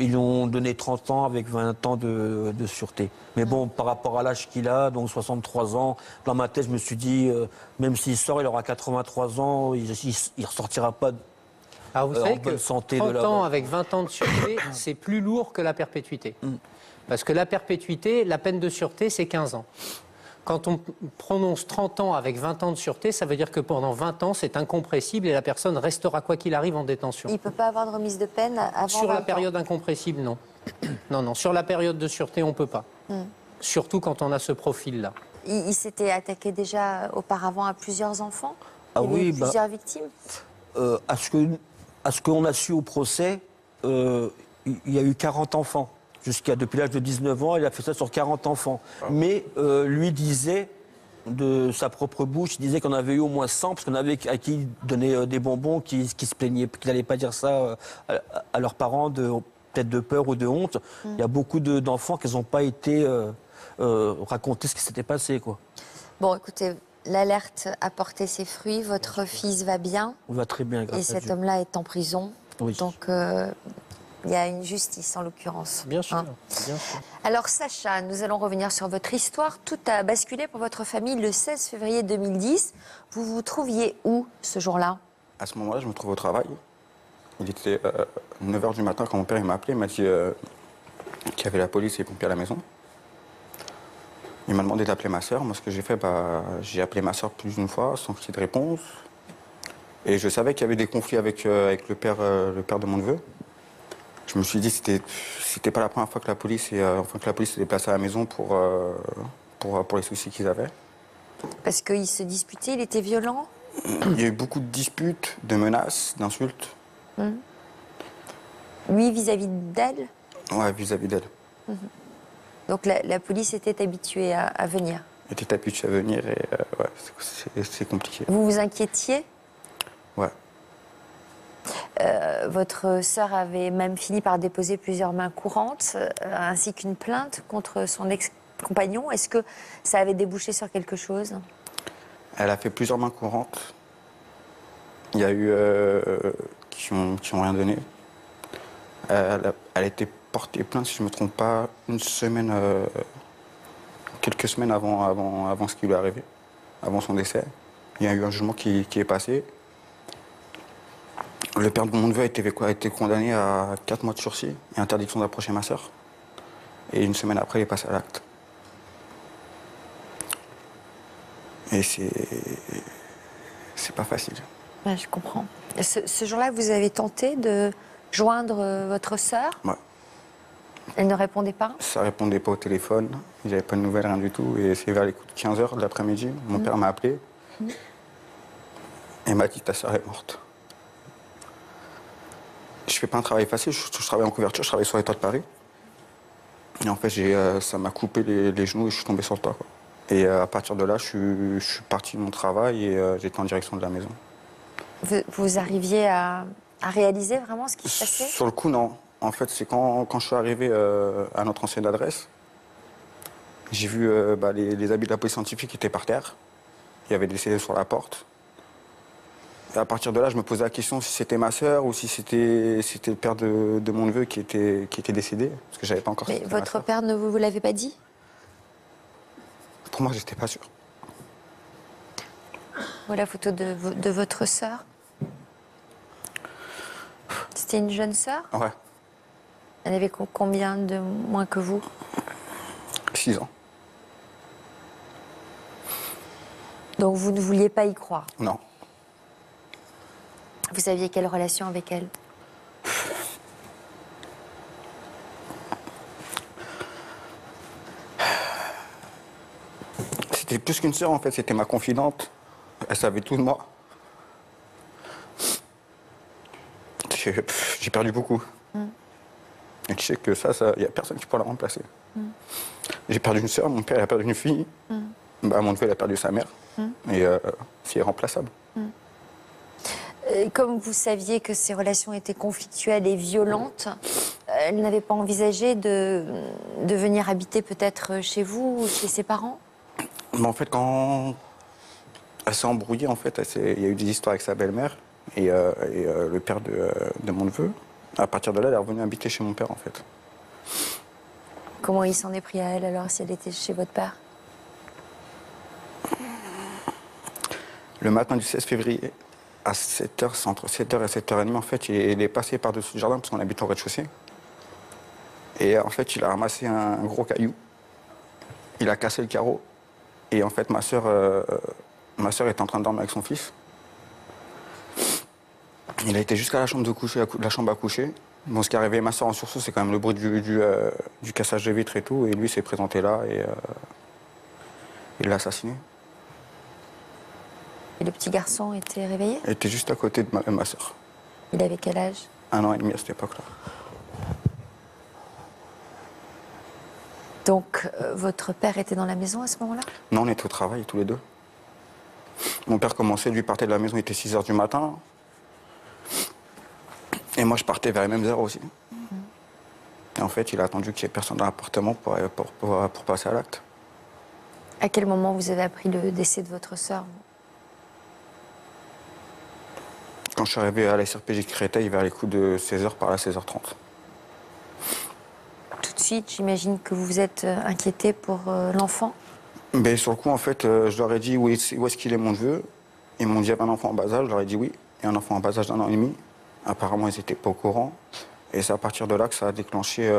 Ils lui ont donné 30 ans avec 20 ans de sûreté. Mais bon, par rapport à l'âge qu'il a, donc 63 ans, dans ma tête, je me suis dit, même s'il sort, il aura 83 ans, il ne ressortira pas Alors vous savez que santé 30 de la ans avec 20 ans de sûreté, c'est plus lourd que la perpétuité. Parce que la perpétuité, la peine de sûreté, c'est 15 ans. Quand on prononce 30 ans avec 20 ans de sûreté, ça veut dire que pendant 20 ans, c'est incompressible et la personne restera, quoi qu'il arrive, en détention. Il ne peut pas avoir de remise de peine avant Sur 20 la ans. période incompressible, non. Non, sur la période de sûreté, on ne peut pas. Surtout quand on a ce profil-là. Il s'était attaqué déjà auparavant à plusieurs enfants? Ah Il y avait oui, eu plusieurs victimes? À ce qu'on a su au procès, il y a eu 40 enfants. Depuis l'âge de 19 ans, il a fait ça sur 40 enfants. Mais lui disait, de sa propre bouche, il disait qu'on avait eu au moins 100, parce qu'on avait à qui il donnait des bonbons, qui se plaignaient, qu'il n'allait pas dire ça à leurs parents, peut-être de peur ou de honte. Il y a beaucoup d'enfants qui n'ont pas été raconter ce qui s'était passé, quoi. Bon, écoutez, l'alerte a porté ses fruits. Votre fils va bien. On va très bien, grâce à Dieu. Et cet homme-là est en prison. Oui. Donc, il y a une justice, en l'occurrence. Bien sûr, bien sûr. Alors, Sacha, nous allons revenir sur votre histoire. Tout a basculé pour votre famille le 16 février 2010. Vous vous trouviez où, ce jour-là? À ce moment-là, je me trouve au travail. Il était 9 h du matin quand mon père m'a appelé. Il m'a dit qu'il y avait la police et les pompiers à la maison. Il m'a demandé d'appeler ma sœur. Moi, ce que j'ai fait, j'ai appelé ma sœur plus d'une fois sans qu'il y ait de réponse. Et je savais qu'il y avait des conflits avec le père de mon neveu. Je me suis dit que c'était pas la première fois que la police s'est déplacée à la maison pour les soucis qu'ils avaient. Parce qu'il se disputait, il était violent? Il y a eu beaucoup de disputes, de menaces, d'insultes. Lui, vis-à-vis d'elle? Ouais, vis-à-vis d'elle. Donc la police était habituée à venir? Elle était habituée à venir et c'est compliqué. Vous vous inquiétiez? Ouais. Votre sœur avait même fini par déposer plusieurs mains courantes, ainsi qu'une plainte contre son ex-compagnon. Est-ce que ça avait débouché sur quelque chose? Elle a fait plusieurs mains courantes. Il y a eu qui ont rien donné. Elle a été portée plainte, si je ne me trompe pas, quelques semaines avant ce qui lui est arrivé, avant son décès. Il y a eu un jugement qui est passé. Le père de mon neveu a été condamné à 4 mois de sursis et interdiction d'approcher ma sœur. Et une semaine après, il est passé à l'acte. Et c'est pas facile. Ouais, je comprends. Ce jour-là, vous avez tenté de joindre votre sœur? Ouais. Elle ne répondait pas? Ça répondait pas au téléphone. Il n'y avait pas de nouvelles, rien du tout. Et c'est vers les coups de 15 h de l'après-midi, mon père m'a appelé. Et m'a dit ta sœur est morte. Je fais pas un travail facile, je travaille en couverture, je travaille sur les toits de Paris. Et en fait, ça m'a coupé les genoux et je suis tombé sur le toit, quoi. Et à partir de là, je suis parti de mon travail et j'étais en direction de la maison. Vous arriviez à réaliser vraiment ce qui se passait? Sur le coup, non. En fait, c'est quand je suis arrivé à notre ancienne adresse, j'ai vu les habits de la police scientifique qui étaient par terre. Il y avait des scellés sur la porte. Et à partir de là, je me posais la question si c'était ma sœur ou si c'était le père de mon neveu qui était décédé. Parce que j'avais pas encore... Mais votre père ne vous l'avait pas dit? Pour moi, j'étais pas sûr. Voilà la photo de votre sœur. C'était une jeune sœur? Ouais. Elle avait combien de moins que vous? 6 ans. Donc vous ne vouliez pas y croire? Non. Vous aviez quelle relation avec elle? plus qu'une sœur, en fait. C'était ma confidente. Elle savait tout de moi. J'ai perdu beaucoup. Et tu sais que ça, il n'y a personne qui pourra la remplacer. J'ai perdu une sœur, mon père il a perdu une fille. Bah, mon neveu il a perdu sa mère. Et c'est irremplaçable. Comme vous saviez que ces relations étaient conflictuelles et violentes, elle n'avait pas envisagé de venir habiter peut-être chez vous ou chez ses parents? Mais en fait, quand elle s'est embrouillée, en fait, il y a eu des histoires avec sa belle-mère et le père de mon neveu. À partir de là, elle est revenue habiter chez mon père, en fait. Comment il s'en est pris à elle alors, si elle était chez votre père? Le matin du 16 février, à 7h, entre 7h et 7h30, en fait, il est passé par-dessus le jardin parce qu'on habite au rez-de-chaussée. Et en fait, il a ramassé un gros caillou. Il a cassé le carreau. Et en fait, ma sœur était en train de dormir avec son fils. Il a été jusqu'à la chambre la chambre à coucher. Bon, ce qui a réveillé ma sœur en sursaut, c'est quand même le bruit du cassage de vitres et tout. Et lui s'est présenté là et il l'a assassiné. Et le petit garçon était réveillé? Il était juste à côté de ma sœur. Il avait quel âge? 1 an et demi à cette époque-là. Donc, votre père était dans la maison à ce moment-là? Non, on était au travail tous les deux. Mon père commençait, lui partait de la maison, il était 6h du matin. Et moi, je partais vers les mêmes heures aussi. Et en fait, il a attendu qu'il n'y ait personne dans l'appartement pour passer à l'acte. À quel moment vous avez appris le décès de votre sœur? Quand je suis arrivé à la SRPJ Créteil, vers les coups de 16h, par là, 16h30. Tout de suite, j'imagine que vous vous êtes inquiété pour l'enfant? Mais sur le coup, en fait, je leur ai dit où est-ce qu'il est mon neveu. Ils m'ont dit il y avait un enfant en bas âge, je leur ai dit oui. Et un enfant en bas âge d'1 an et demi. Apparemment, ils n'étaient pas au courant. Et c'est à partir de là que ça a déclenché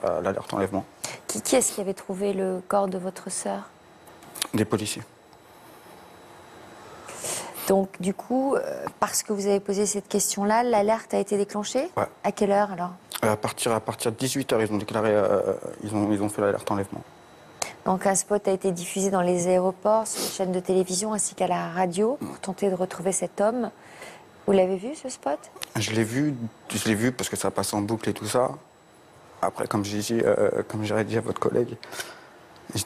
l'alerte enlèvement. Qui est-ce qui avait trouvé le corps de votre sœur? Des policiers. Donc, du coup, parce que vous avez posé cette question-là, l'alerte a été déclenchée? Ouais. À quelle heure, alors? À partir de 18h, ils ont déclaré, ils ont fait l'alerte enlèvement. Donc, un spot a été diffusé dans les aéroports, sur les chaînes de télévision ainsi qu'à la radio pour tenter de retrouver cet homme. Vous l'avez vu, ce spot? Je l'ai vu parce que ça passe en boucle et tout ça. Après, comme j'aurais dit à votre collègue,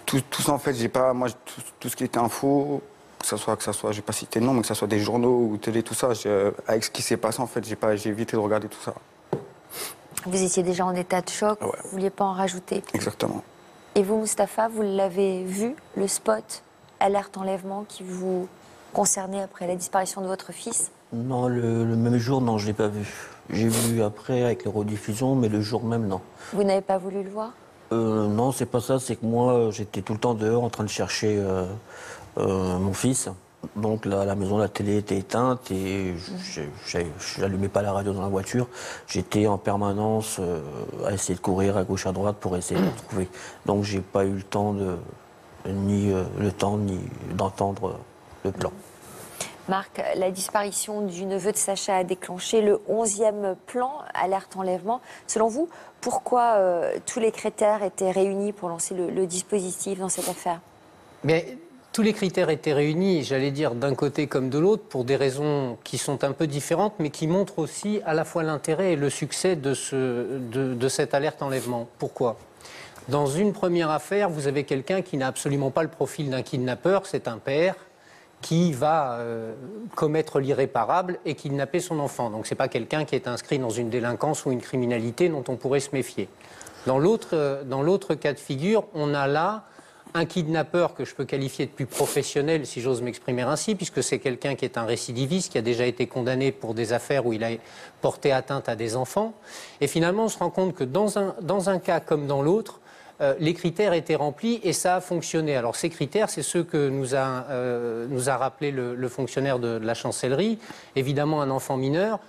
tout ça, en fait, j'ai pas, moi, tout ce qui était info, que ça soit, je vais pas citer de nom, mais que ça soit des journaux ou télé, tout ça, avec ce qui s'est passé, en fait, j'ai évité de regarder tout ça. Vous étiez déjà en état de choc, ouais. Vous ne vouliez pas en rajouter. Exactement. Et vous, Moustapha, vous l'avez vu, le spot alerte enlèvement qui vous concernait après la disparition de votre fils? Non, le même jour, non, je ne l'ai pas vu. J'ai vu après avec les rediffusions, mais le jour même, non. Vous n'avez pas voulu le voir? Non, c'est pas ça, c'est que moi, j'étais tout le temps dehors en train de chercher mon fils. Donc à la maison, la télé était éteinte et je n'allumais pas la radio dans la voiture. J'étais en permanence à essayer de courir à gauche à droite pour essayer de le retrouver. Donc j'ai pas eu le temps ni d'entendre le plan. Marc, la disparition du neveu de Sacha a déclenché le 11e plan alerte enlèvement. Selon vous, pourquoi tous les critères étaient réunis pour lancer le dispositif dans cette affaire? Mais tous les critères étaient réunis, j'allais dire, d'un côté comme de l'autre, pour des raisons qui sont un peu différentes, mais qui montrent aussi à la fois l'intérêt et le succès de cette alerte enlèvement. Pourquoi? Dans une première affaire, vous avez quelqu'un qui n'a absolument pas le profil d'un kidnappeur, c'est un père qui va commettre l'irréparable et kidnapper son enfant. Donc ce n'est pas quelqu'un qui est inscrit dans une délinquance ou une criminalité dont on pourrait se méfier. Dans l'autre cas de figure, on a là un kidnappeur que je peux qualifier de plus professionnel, si j'ose m'exprimer ainsi, puisque c'est quelqu'un qui est un récidiviste, qui a déjà été condamné pour des affaires où il a porté atteinte à des enfants. Et finalement, on se rend compte que dans un cas comme dans l'autre, les critères étaient remplis et ça a fonctionné. Alors ces critères, c'est ceux que nous a rappelé le fonctionnaire de la chancellerie. Évidemment, un enfant mineur,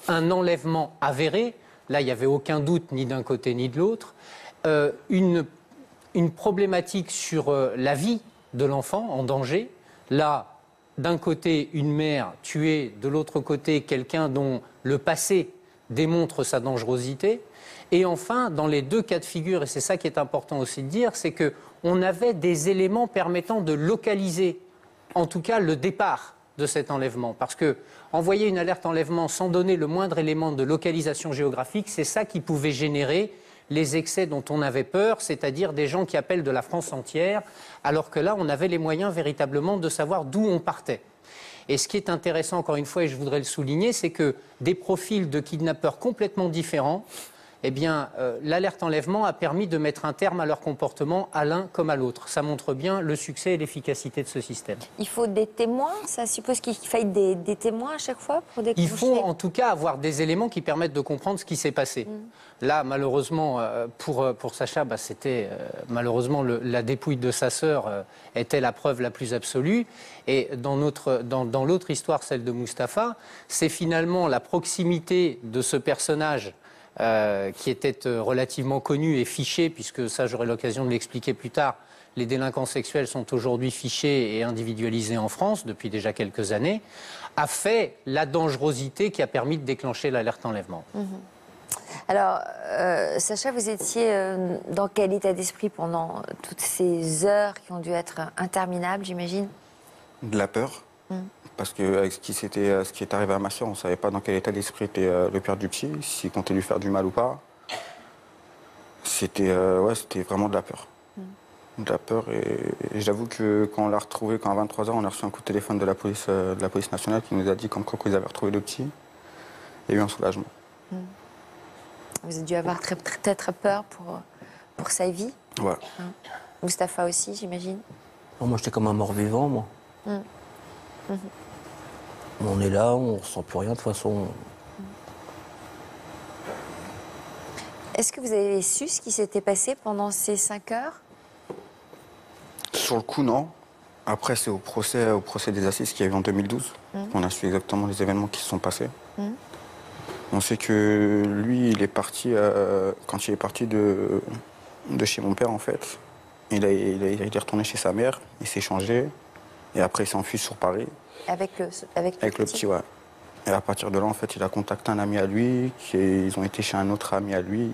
un enlèvement avéré. Là, il n'y avait aucun doute ni d'un côté ni de l'autre. Une problématique sur la vie de l'enfant en danger. Là, d'un côté, une mère tuée, de l'autre côté, quelqu'un dont le passé démontre sa dangerosité. Et enfin, dans les deux cas de figure, et c'est ça qui est important aussi de dire, c'est on avait des éléments permettant de localiser, en tout cas, le départ de cet enlèvement. Parce que envoyer une alerte enlèvement sans donner le moindre élément de localisation géographique, c'est ça qui pouvait générer les excès dont on avait peur, c'est-à-dire des gens qui appellent de la France entière, alors que là, on avait les moyens véritablement de savoir d'où on partait. Et ce qui est intéressant, encore une fois, et je voudrais le souligner, c'est que des profils de kidnappeurs complètement différents, eh bien, l'alerte enlèvement a permis de mettre un terme à leur comportement à l'un comme à l'autre. Ça montre bien le succès et l'efficacité de ce système. Il faut des témoins, ça suppose qu'il faille des témoins à chaque fois pour déclencher. Il faut en tout cas avoir des éléments qui permettent de comprendre ce qui s'est passé. Là, malheureusement, pour Sacha, c'était malheureusement la dépouille de sa sœur était la preuve la plus absolue. Et dans l'autre histoire, celle de Mustapha, c'est finalement la proximité de ce personnage qui était relativement connu et fiché, puisque ça, j'aurai l'occasion de l'expliquer plus tard. Les délinquants sexuels sont aujourd'hui fichés et individualisés en France depuis déjà quelques années, a fait la dangerosité qui a permis de déclencher l'alerte enlèvement. Alors, Sacha, vous étiez dans quel état d'esprit pendant toutes ces heures qui ont dû être interminables, j'imagine? De la peur. Parce qu'avec ce qui est arrivé à ma soeur, on ne savait pas dans quel état d'esprit était le père du petit, s'il comptait lui faire du mal ou pas. C'était vraiment de la peur. De la peur. Et j'avoue que quand on l'a retrouvé, quand à 23h, on a reçu un coup de téléphone de la police nationale qui nous a dit comme quoi ils avaient retrouvé le petit. Il y a eu un soulagement. Vous avez dû avoir très peur pour sa vie. Ouais. Mustapha aussi, j'imagine. Moi, j'étais comme un mort-vivant, moi. On est là, on ne ressent plus rien de toute façon. Est-ce que vous avez su ce qui s'était passé pendant ces 5 heures? Sur le coup, non. Après, c'est au procès des assises qu'il y a eu en 2012 qu'on a su exactement les événements qui se sont passés. On sait que lui, il est parti, quand il est parti de chez mon père, en fait, il est retourné chez sa mère, il s'est changé, et après il s'est enfui sur Paris. Avec le petit, ouais. Et à partir de là, en fait, il a contacté un ami à lui, ils ont été chez un autre ami à lui,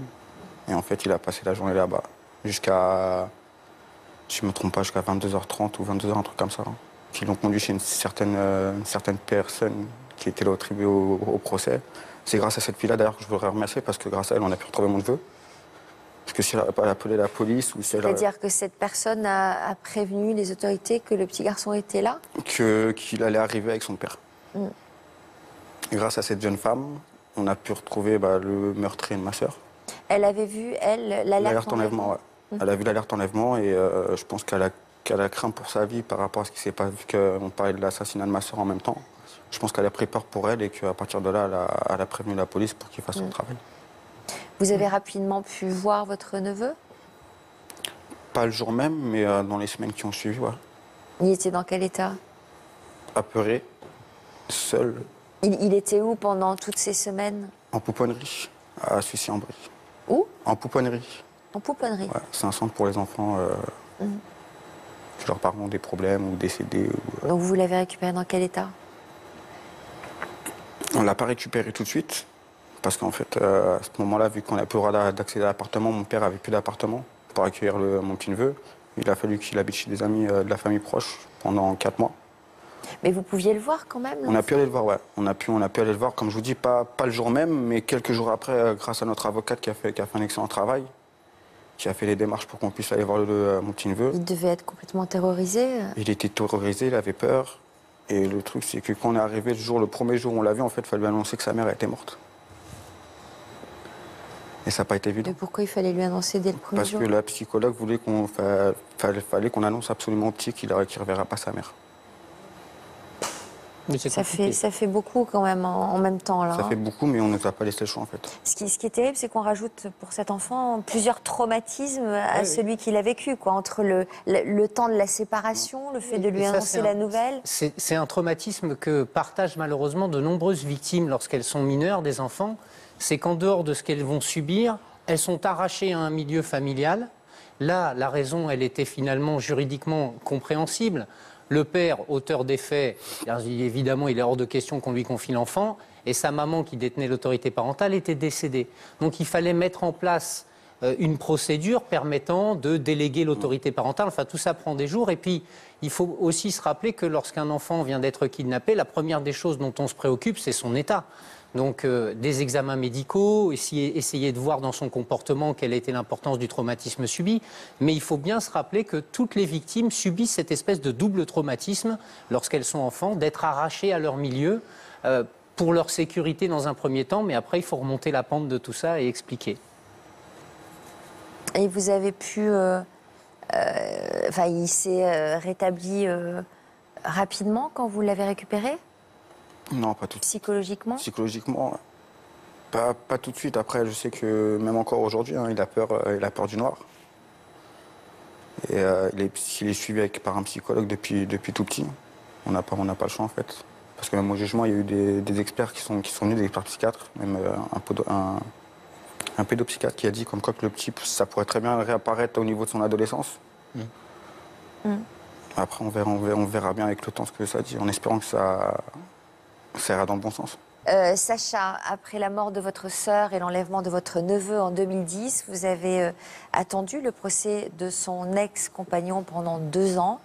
et en fait, il a passé la journée là-bas, jusqu'à, si je ne me trompe pas, jusqu'à 22h30 ou 22h, un truc comme ça. Qui l'ont conduit chez une certaine personne qui était là au procès. C'est grâce à cette fille-là, d'ailleurs, que je voudrais remercier, parce que grâce à elle, on a pu retrouver mon neveu. Parce que si elle n'avait pas appelé la police ou si elle... C'est-à-dire que cette personne a prévenu les autorités que le petit garçon était là? Qu'il allait arriver avec son père. Et grâce à cette jeune femme, on a pu retrouver le meurtrier de ma sœur. Elle avait vu, l'alerte enlèvement, ouais. Elle a vu l'alerte enlèvement et je pense qu'elle a craint pour sa vie par rapport à ce qui s'est passé, vu qu'on parlait de l'assassinat de ma sœur en même temps. Je pense qu'elle a pris peur pour elle et qu'à partir de là, elle a prévenu la police pour qu'il fasse son travail. Vous avez rapidement pu voir votre neveu? Pas le jour même, mais dans les semaines qui ont suivi, ouais. Il était dans quel état? Apeuré, seul. Il était où pendant toutes ces semaines? En pouponnerie, à Sucy-en-Brie. Où? En pouponnerie. En pouponnerie? Ouais, c'est un centre pour les enfants que leurs parents ont des problèmes ou décédés. Donc vous l'avez récupéré dans quel état? On ne l'a pas récupéré tout de suite. Parce qu'en fait, à ce moment-là, vu qu'on n'a plus le droit d'accéder à l'appartement, mon père n'avait plus d'appartement pour accueillir mon petit-neveu. Il a fallu qu'il habite chez des amis de la famille proche pendant 4 mois. Mais vous pouviez le voir quand même? On a pu aller le voir, ouais. On a pu aller le voir, comme je vous dis, pas le jour même, mais quelques jours après, grâce à notre avocate qui a fait un excellent travail, qui a fait les démarches pour qu'on puisse aller voir mon petit-neveu. Il devait être complètement terrorisé? Il était terrorisé, il avait peur. Et le truc, c'est que quand on est arrivé le premier jour où on l'a vu, en fait, il fallait lui annoncer que sa mère était morte. Et ça n'a pas été évident. Et pourquoi il fallait lui annoncer dès le premier jour? Parce que la psychologue voulait fallait qu'on annonce absolument au petit qu'il ne reverra pas sa mère. Ça fait beaucoup quand même en même temps. Là, ça fait beaucoup, mais on ne nous a pas laissé le choix en fait. Ce qui est terrible, c'est qu'on rajoute pour cet enfant plusieurs traumatismes à celui qu'il a vécu, quoi, entre le temps de la séparation, le fait de lui annoncer la nouvelle. C'est un traumatisme que partagent malheureusement de nombreuses victimes lorsqu'elles sont mineures, des enfants. C'est qu'en dehors de ce qu'elles vont subir, elles sont arrachées à un milieu familial. Là, la raison, elle était finalement juridiquement compréhensible. Le père, auteur des faits, évidemment, il est hors de question qu'on lui confie l'enfant, et sa maman, qui détenait l'autorité parentale, était décédée. Donc il fallait mettre en place une procédure permettant de déléguer l'autorité parentale. Enfin, tout ça prend des jours. Et puis, il faut aussi se rappeler que lorsqu'un enfant vient d'être kidnappé, la première des choses dont on se préoccupe, c'est son état. Donc, des examens médicaux, essayer de voir dans son comportement quelle était l'importance du traumatisme subi. Mais il faut bien se rappeler que toutes les victimes subissent cette espèce de double traumatisme lorsqu'elles sont enfants, d'être arrachées à leur milieu pour leur sécurité dans un premier temps. Mais après, il faut remonter la pente de tout ça et expliquer. Et vous avez pu... il s'est rétabli rapidement quand vous l'avez récupéré? Non, pas tout de suite. Psychologiquement? Psychologiquement, pas tout de suite. Après, je sais que même encore aujourd'hui, hein, il a peur du noir. Et il est suivi par un psychologue depuis tout petit. On n'a pas le choix, en fait. Parce que même au jugement, il y a eu des experts qui sont venus, des experts psychiatres, même un pédopsychiatre qui a dit comme quoi que le petit, ça pourrait très bien réapparaître au niveau de son adolescence. Après, on verra bien avec le temps ce que ça dit, en espérant que ça ira dans le bon sens. Sacha, après la mort de votre sœur et l'enlèvement de votre neveu en 2010, vous avez attendu le procès de son ex-compagnon pendant 2 ans.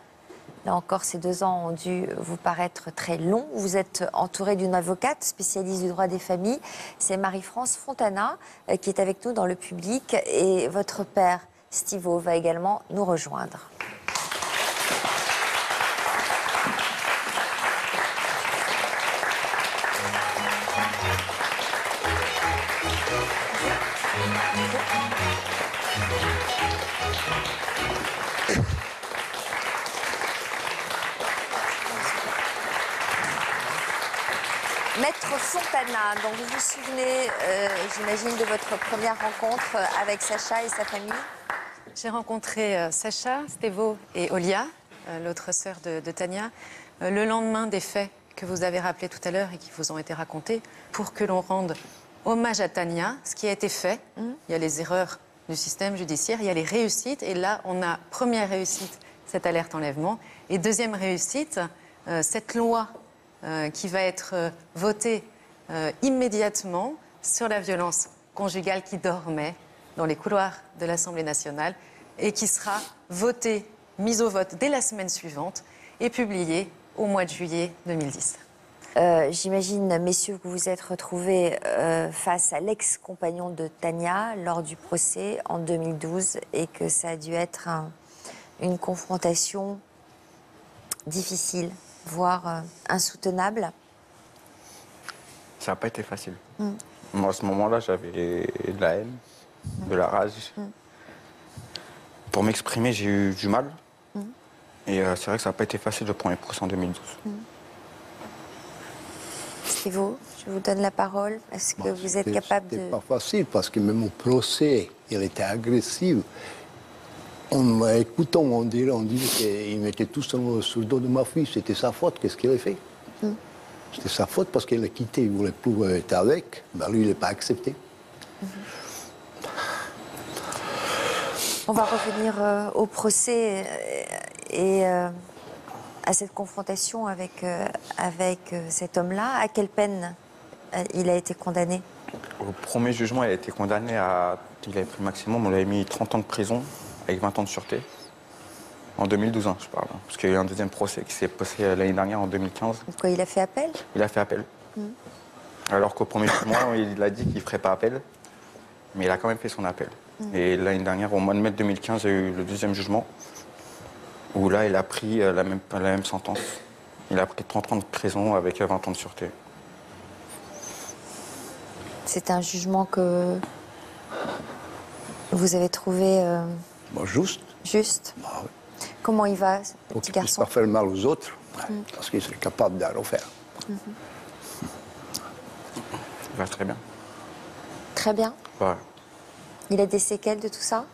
Là encore, ces 2 ans ont dû vous paraître très longs. Vous êtes entouré d'une avocate spécialiste du droit des familles. C'est Marie-France Fontana qui est avec nous dans le public. Et votre père, Stivo, va également nous rejoindre. Maître Fontana, donc vous vous souvenez, j'imagine, de votre première rencontre avec Sacha et sa famille? J'ai rencontré Sacha, Stevo et Olia, l'autre sœur de Tania, le lendemain des faits que vous avez rappelés tout à l'heure et qui vous ont été racontés, pour que l'on rende hommage à Tania, ce qui a été fait. Il y a les erreurs du système judiciaire, il y a les réussites, et là, on a première réussite, cette alerte enlèvement, et deuxième réussite, cette loi qui va être votée immédiatement sur la violence conjugale qui dormait dans les couloirs de l'Assemblée nationale et qui sera votée, mise au vote dès la semaine suivante et publiée au mois de juillet 2010. J'imagine, messieurs, que vous vous êtes retrouvés face à l'ex-compagnon de Tania lors du procès en 2012 et que ça a dû être une confrontation difficile, voire insoutenable. Ça n'a pas été facile. Moi, à ce moment-là, j'avais de la haine, de la rage. Pour m'exprimer, j'ai eu du mal. Et c'est vrai que ça n'a pas été facile le premier procès en 2012. Stivo, je vous donne la parole. Est-ce que vous êtes capable de... C'était pas facile parce que même au procès, il était agressif. En écoutant, on disait qu'il mettait tout sur le dos de ma fille. C'était sa faute. Qu'est-ce qu'il a fait? C'était sa faute parce qu'il l'a quitté. Il ne voulait plus être avec. Ben, lui, il n'a pas accepté. On va revenir au procès et à cette confrontation avec cet homme-là. À quelle peine il a été condamné? Au premier jugement, il a été condamné à... Il avait pris le maximum. On lui avait mis 30 ans de prison avec 20 ans de sûreté. En 2012, hein, je parle. Parce qu'il y a eu un deuxième procès qui s'est passé l'année dernière, en 2015. Quoi, il a fait appel? Il a fait appel. Alors qu'au premier jugement, il a dit qu'il ne ferait pas appel. Mais il a quand même fait son appel. Et l'année dernière, au mois de mai 2015, il y a eu le deuxième jugement. Où là, il a pris la même sentence. Il a pris 30 ans de prison avec 20 ans de sûreté. C'est un jugement que vous avez trouvé... juste. Juste. Bah, oui. Comment il va, ce Pour petit qu'il ne puisse garçon? pas faire mal aux autres, parce qu'il serait capable de le refaire. Il va très bien. Très bien. Ouais. Il a des séquelles de tout ça?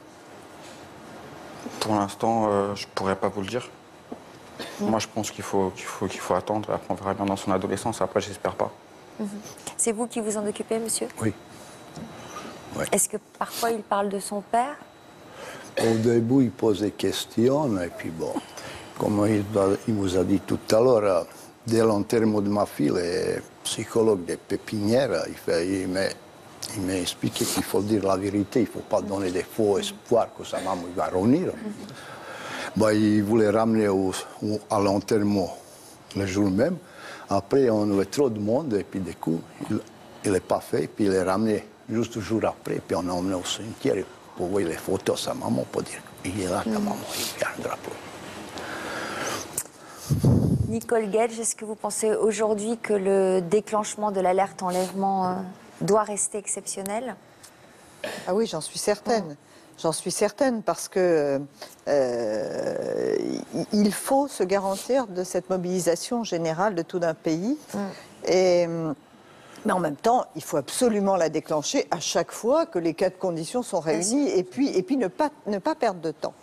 Pour l'instant, je ne pourrais pas vous le dire. Moi, je pense qu'il faut attendre. Après, on verra bien dans son adolescence. Après, j'espère pas. C'est vous qui vous en occupez, monsieur? Oui. Ouais. Est-ce que parfois il parle de son père? Au début, il pose des questions, et puis bon, comme il vous a dit tout à l'heure, dès l'enterrement de ma fille, le psychologue des pépinières, il fait, mais Il m'a expliqué qu'il faut dire la vérité, il ne faut pas donner des faux espoirs que sa maman va revenir. Bah, il voulait ramener à l'enterrement le jour même. Après, on avait trop de monde, et puis du coup, il n'est pas fait. Puis il est ramené juste le jour après, puis on a emmené au cimetière pour voir les photos de sa maman, pour dire qu'il est là, ta maman, il y a un drapeau. Nicole Guedj, est-ce que vous pensez aujourd'hui que le déclenchement de l'alerte enlèvement doit rester exceptionnel? Ah oui, j'en suis certaine. J'en suis certaine parce que il faut se garantir de cette mobilisation générale de tout un pays. Mais en même temps, il faut absolument la déclencher à chaque fois que les 4 conditions sont réunies et puis ne pas perdre de temps.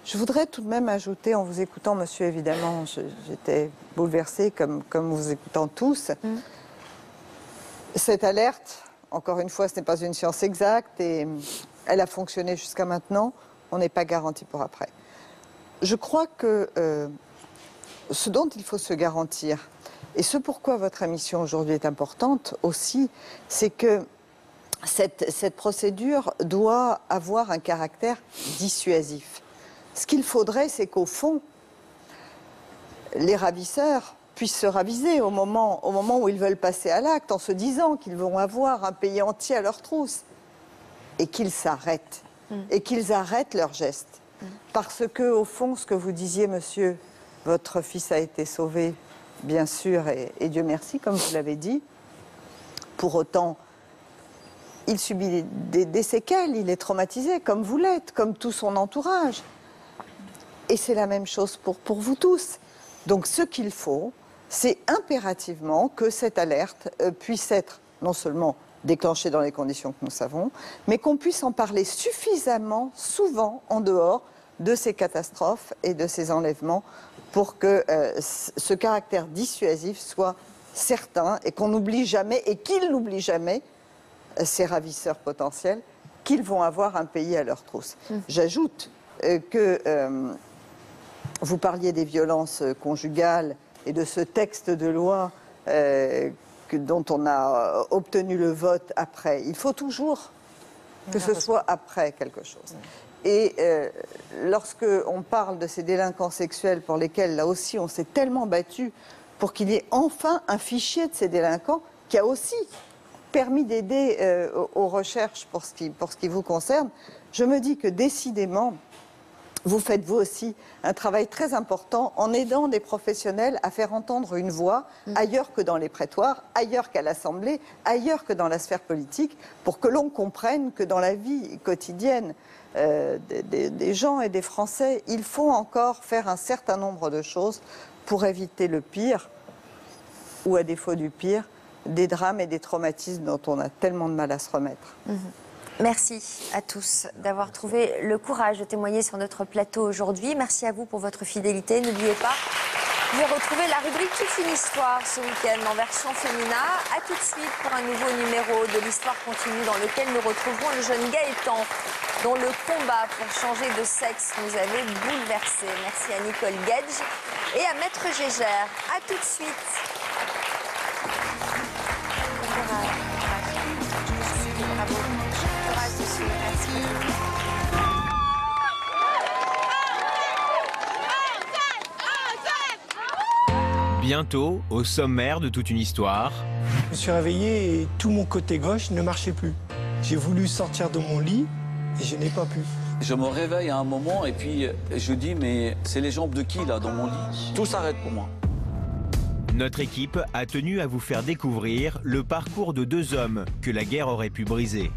Je voudrais tout de même ajouter, en vous écoutant, monsieur, évidemment, j'étais bouleversée comme vous écoutant tous. Cette alerte, encore une fois, ce n'est pas une science exacte et elle a fonctionné jusqu'à maintenant. On n'est pas garanti pour après. Je crois que ce dont il faut se garantir, et ce pourquoi votre émission aujourd'hui est importante aussi, c'est que cette procédure doit avoir un caractère dissuasif. Ce qu'il faudrait, c'est qu'au fond, les ravisseurs puissent se raviser au moment où ils veulent passer à l'acte, en se disant qu'ils vont avoir un pays entier à leur trousse, et qu'ils s'arrêtent, et qu'ils arrêtent leurs gestes. Parce que, au fond, ce que vous disiez, monsieur, votre fils a été sauvé, bien sûr, et Dieu merci, comme vous l'avez dit. Pour autant, il subit des séquelles, il est traumatisé, comme vous l'êtes, comme tout son entourage. Et c'est la même chose pour vous tous. Donc ce qu'il faut, c'est impérativement que cette alerte puisse être non seulement déclenchée dans les conditions que nous savons, mais qu'on puisse en parler suffisamment souvent en dehors de ces catastrophes et de ces enlèvements pour que ce caractère dissuasif soit certain et qu'on n'oublie jamais, et qu'ils n'oublient jamais, ces ravisseurs potentiels, qu'ils vont avoir un pays à leur trousse. J'ajoute que vous parliez des violences conjugales et de ce texte de loi dont on a obtenu le vote après. Il faut toujours que ce soit après quelque chose. Et lorsque on parle de ces délinquants sexuels pour lesquels, là aussi, on s'est tellement battu pour qu'il y ait enfin un fichier de ces délinquants qui a aussi permis d'aider aux recherches pour ce qui vous concerne, je me dis que décidément, vous faites vous aussi un travail très important en aidant des professionnels à faire entendre une voix ailleurs que dans les prétoires, ailleurs qu'à l'Assemblée, ailleurs que dans la sphère politique, pour que l'on comprenne que dans la vie quotidienne des gens et des Français, il faut encore faire un certain nombre de choses pour éviter le pire, ou à défaut du pire, des drames et des traumatismes dont on a tellement de mal à se remettre. Merci à tous d'avoir trouvé le courage de témoigner sur notre plateau aujourd'hui. Merci à vous pour votre fidélité. N'oubliez pas, vous retrouvez la rubrique Toute une histoire ce week-end en version féminin. A tout de suite pour un nouveau numéro de l'Histoire continue dans lequel nous retrouverons le jeune Gaëtan dont le combat pour changer de sexe nous avait bouleversé. Merci à Nicole Guedj et à Maître Gégère. A tout de suite. Bravo. Bientôt, au sommaire de Toute une histoire. Je me suis réveillé et tout mon côté gauche ne marchait plus. J'ai voulu sortir de mon lit et je n'ai pas pu. Je me réveille à un moment et puis je dis mais c'est les jambes de qui là dans mon lit? Tout s'arrête pour moi. Notre équipe a tenu à vous faire découvrir le parcours de 2 hommes que la guerre aurait pu briser.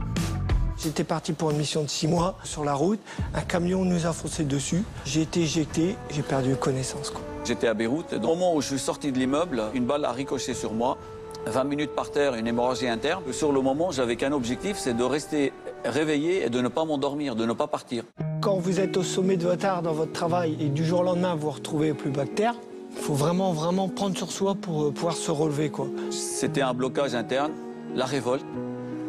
J'étais parti pour une mission de 6 mois. Sur la route, un camion nous a foncé dessus. J'ai été éjecté, j'ai perdu connaissance. J'étais à Beyrouth. Au moment où je suis sorti de l'immeuble, une balle a ricoché sur moi. 20 minutes par terre, une hémorragie interne. Sur le moment, j'avais qu'un objectif, c'est de rester réveillé et de ne pas m'endormir, de ne pas partir. Quand vous êtes au sommet de votre art dans votre travail et du jour au lendemain, vous vous retrouvez plus bas que terre, il faut vraiment prendre sur soi pour pouvoir se relever, quoi. C'était un blocage interne, la révolte.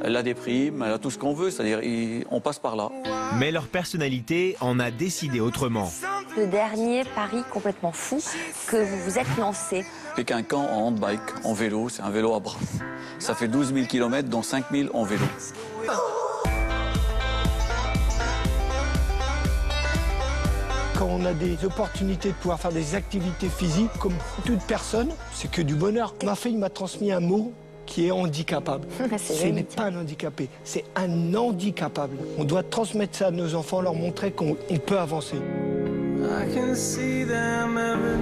elle a des primes, elle a tout ce qu'on veut, c'est-à-dire on passe par là. Mais leur personnalité en a décidé autrement. Le dernier pari complètement fou que vous vous êtes lancé. Pékin-Camp en handbike, en vélo, c'est un vélo à bras. Ça fait 12 000 km, dont 5 000 en vélo. Quand on a des opportunités de pouvoir faire des activités physiques, comme toute personne, c'est que du bonheur. Ma fille m'a transmis un mot qui est handicapable. Ce n'est pas un handicapé, c'est un handicapable. On doit transmettre ça à nos enfants, leur montrer qu'on peut avancer. I can see them every